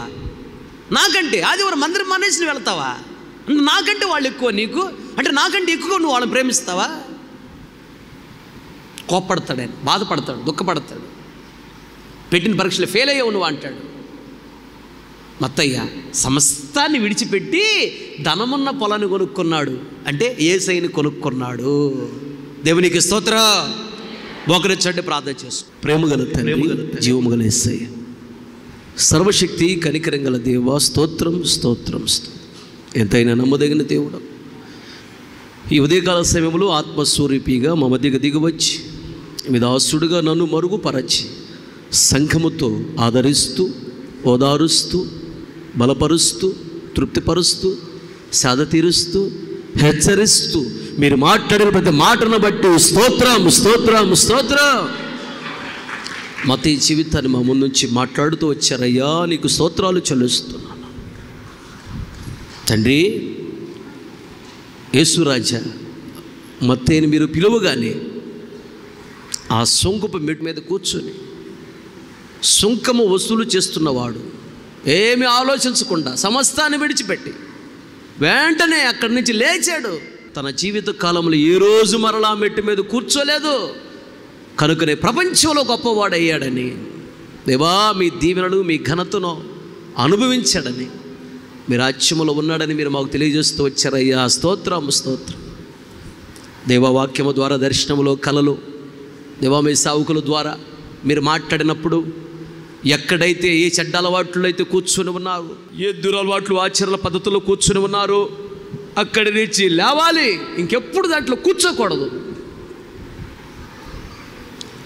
B: నాకంటే ఆదివారం మందిరం మానేసి నువ్వు వెళ్తావా? నాకంటే వాళ్ళు ఎక్కువ నీకు, అంటే నాకంటే ఎక్కువ నువ్వు వాళ్ళని ప్రేమిస్తావా? కోప్పడతాడు ఆయన, బాధపడతాడు, దుఃఖపడతాడు. పెట్టిన పరీక్షలు ఫెయిల్ అయ్యావు నువ్వు అంటాడు. మత్తయ్య సమస్తాన్ని విడిచిపెట్టి ధనమున్న పొలాన్ని కొనుక్కున్నాడు. అంటే యేసయ్యని కొనుక్కున్నాడు. దేవునికి స్తోత్రం. ఒకరిచ్చండి ప్రార్థన చేసుకో. ప్రేమగల తండ్రి, జీవముగల యేసయ్య, సర్వశక్తి కనికరం గల దేవా, స్తోత్రం స్తోత్రం స్తోత్రం. ఎంతైనా నమ్మదగిన దేవుడు, ఈ ఉదయకాల సమయంలో ఆత్మస్వరూపిగా మా మధ్యకు దిగివచ్చి మీ దాసుడుగా నన్ను మరుగుపరచి సంఘముతో ఆదరిస్తూ, ఓదారుస్తూ, బలపరుస్తూ, తృప్తిపరుస్తూ, సాధ తీరుస్తూ, హెచ్చరిస్తూ మీరు మాట్లాడిన ప్రతి మాటను బట్టి స్తోత్రం స్తోత్రం స్తోత్రం. మత జీవితాన్ని మా ముందు నుంచి మాట్లాడుతూ వచ్చారయ్యా, నీకు స్తోత్రాలు చెల్లిస్తున్నాను తండ్రి. యేసురాజా, మత్తేని మీరు పిలువగానే ఆ సొంకపు మెట్టు మీద కూర్చొని సుంకము వసూలు చేస్తున్నవాడు ఏమి ఆలోచించకుండా సమస్తాన్ని విడిచిపెట్టి వెంటనే అక్కడి నుంచి లేచాడు. తన జీవిత కాలంలో ఏ రోజు మరలా మెట్టు మీద కూర్చోలేదు. కనుకనే ప్రపంచంలో గొప్పవాడయ్యాడని, దేవా మీ దీవెనలు మీ ఘనతను అనుభవించాడని, మీ రాజ్యములో ఉన్నాడని మీరు మాకు తెలియజేస్తూ వచ్చారయ్యా. స్తోత్రం స్తోత్రం. దేవవాక్యము ద్వారా, దర్శనములో, కళలు, దేవా మీ సావుకుల ద్వారా మీరు మాట్లాడినప్పుడు ఎక్కడైతే ఏ చెడ్డ అలవాట్లు అయితే కూర్చొని ఉన్నారు, ఏ దురలవాట్లు ఆచరణ పద్ధతుల్లో కూర్చొని ఉన్నారు, అక్కడి నుంచి లేవాలి, ఇంకెప్పుడు దాంట్లో కూర్చోకూడదు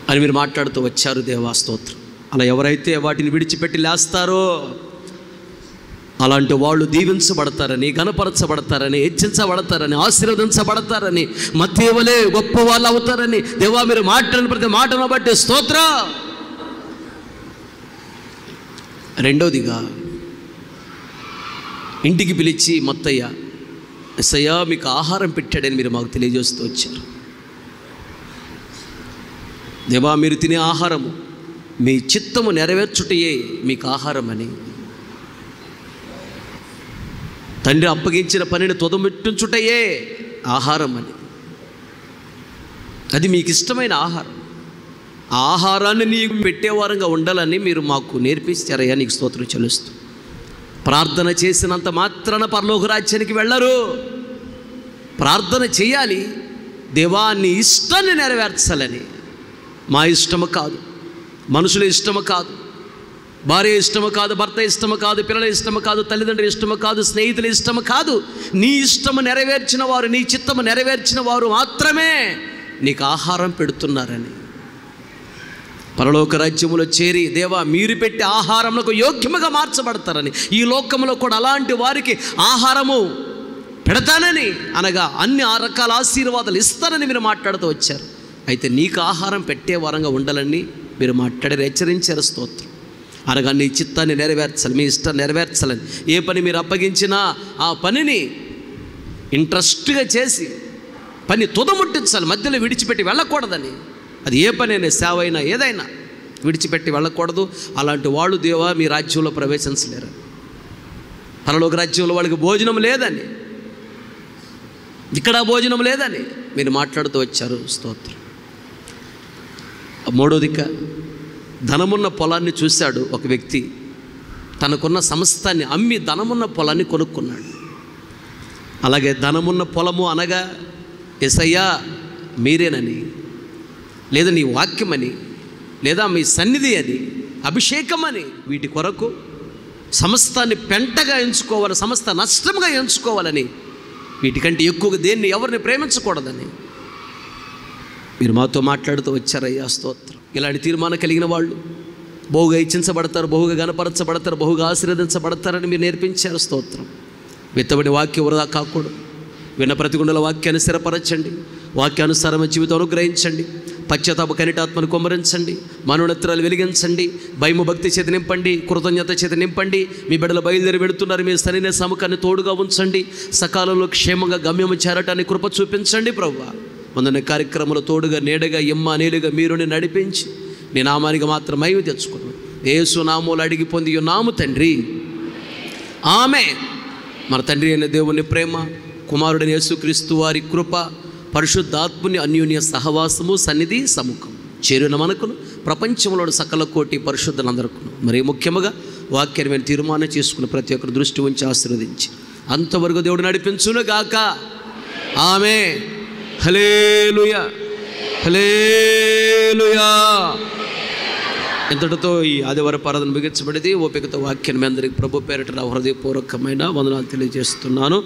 B: అని మీరు మాట్లాడుతూ వచ్చారు దేవా. స్తోత్రం. అలా ఎవరైతే వాటిని విడిచిపెట్టి లేస్తారో అలాంటి వాళ్ళు దీవించబడతారని, ఘనపరచబడతారని, హెచ్చించబడతారని, ఆశీర్వదించబడతారని, మత్తేవలే గొప్ప వాళ్ళు అవుతారని దేవా మీరు మాట్లాడిన ప్రతి మాటను బట్టి స్తోత్రం. రెండోదిగా ఇంటికి పిలిచి మొత్తయ్య ఎస్సయ్య మీకు ఆహారం పెట్టాడని మీరు మాకు తెలియజేస్తూ వచ్చారు. దేవా, మీరు తినే ఆహారము మీ చిత్తము నెరవేర్చుటయే మీకు ఆహారం అని, తండ్రి అప్పగించిన పనిని తుదముట్టించుటయే ఆహారం అని, అది మీకు ఇష్టమైన ఆహారం. ఆ ఆహారాన్ని నీకు పెట్టేవారంగా ఉండాలని మీరు మాకు నేర్పించారయ్యా, నీకు స్తోత్రం చెల్లిస్తూ. ప్రార్థన చేసినంత మాత్రాన పరలోక రాజ్యానికి వెళ్ళరు. ప్రార్థన చేయాలి, దేవా నీ ఇష్టాన్ని నెరవేర్చాలని. మా ఇష్టము కాదు, మనుషుల ఇష్టము కాదు, భార్య ఇష్టము కాదు, భర్త ఇష్టము కాదు, పిల్లల ఇష్టము కాదు, తల్లిదండ్రుల ఇష్టము కాదు, స్నేహితుల ఇష్టము కాదు. నీ ఇష్టము నెరవేర్చిన వారు, నీ చిత్తము నెరవేర్చిన వారు మాత్రమే నీకు ఆహారం పెడుతున్నారని, పరలోక రాజ్యములో చేరి దేవా మీరు పెట్టే ఆహారములకు యోగ్యముగా మార్చబడతారని, ఈ లోకంలో కూడా అలాంటి వారికి ఆహారము పెడతానని, అనగా అన్ని రకాల ఆశీర్వాదాలు ఇస్తానని మీరు మాట్లాడుతూ వచ్చారు. అయితే నీకు ఆహారం పెట్టే వారంగా ఉండాలని మీరు మాట్లాడారు, హెచ్చరించారు. స్తోత్రం. అనగా నీ చిత్తాన్ని నెరవేర్చాలి, మీ ఇష్టాన్ని నెరవేర్చాలని, ఏ పని మీరు అప్పగించినా ఆ పనిని ఇంట్రెస్ట్గా చేసి పని తుదముట్టించాలి, మధ్యలో విడిచిపెట్టి వెళ్ళకూడదని. అది ఏ పనైనా, సేవ అయినా, ఏదైనా విడిచిపెట్టి వెళ్ళకూడదు. అలాంటి వాళ్ళు దేవా మీ రాజ్యంలో ప్రవేశించలేరు. పరలోక రాజ్యంలో వాళ్ళకి భోజనం లేదని, ఇక్కడ భోజనం లేదని మీరు మాట్లాడుతూ వచ్చారు. స్తోత్రం. మూడోదిక, ధనమున్న పొలాన్ని చూశాడు ఒక వ్యక్తి. తనకున్న సమస్తాన్ని అమ్మి ధనమున్న పొలాన్ని కొనుక్కున్నాడు. అలాగే ధనమున్న పొలము అనగా యేసయ్యా మీరేనని, లేదా నీ వాక్యమని, లేదా మీ సన్నిధి అని, అభిషేకం అని, వీటి కొరకు సమస్తాన్ని పెంటగా ఎంచుకోవాలి, సమస్త నష్టంగా ఎంచుకోవాలని, వీటికంటే ఎక్కువగా దేన్ని ఎవరిని ప్రేమించకూడదని మీరు మాతో మాట్లాడుతూ వచ్చారయ్యా. స్తోత్రం. ఇలాంటి తీర్మానం కలిగిన వాళ్ళు బహుగా ఇచ్చించబడతారు, బహుగా గణపరచబడతారు, బహుగా ఆశీర్వదించబడతారని మీరు నేర్పించారు. స్తోత్రం. విత్తబడి వాక్యం వృధా కాకూడదు. విన్న ప్రతి గుండెల వాక్యాన్ని స్థిరపరచండి, వాక్యానుసారమైన జీవితం అనుగ్రహించండి, పశ్చాత్తాప కనిటాత్మను కుమ్మరించండి, మనోనేత్రాలు వెలిగించండి, భయము భక్తి చేత నింపండి, కృతజ్ఞత చేత నింపండి. మీ బిడ్డలు బయలుదేరి వెళుతున్నారు, మీ సరైన సముఖాన్ని తోడుగా ఉంచండి, సకాలంలో క్షేమంగా గమ్యము చేరటానికి కృప చూపించండి. ప్రభువా, ముందున్న కార్యక్రమంలో తోడుగా నీడగా ఇమ్మ నీలుగా మీరుని నడిపించి నీ నామానికి మాత్రం మహిమ తెచ్చుకున్నాను. యేసు నామములో అడిగి పొంది ఉన్నాము తండ్రి, ఆమేన్. మన తండ్రి అయిన దేవుని ప్రేమ, కుమారుడైన యేసుక్రీస్తు వారి కృప, పరిశుద్ధాత్ముని అన్యోన్య సహవాసము, సన్నిధి, సముఖం చేరిన మనకును ప్రపంచంలోని సకల కోటి పరిశుద్ధులందరికీ, మరి ముఖ్యముగా వాక్యాన్ని మేము తీర్మానం చేసుకుని ప్రతి ఒక్కరు దృష్టి ఉంచి ఆశీర్వదించి అంతవరకు దేవుడు నడిపించును గాక. ఆమేన్. హల్లెలూయా, హల్లెలూయా. ఇంతటితో ఈ ఆదివారం ఆరాధన ముగించబడింది. ఓపికతో వాక్యాన్ని మీ అందరికీ ప్రభు పేరిట నా హృదయపూర్వకమైన వందనాలు తెలియజేస్తున్నాను.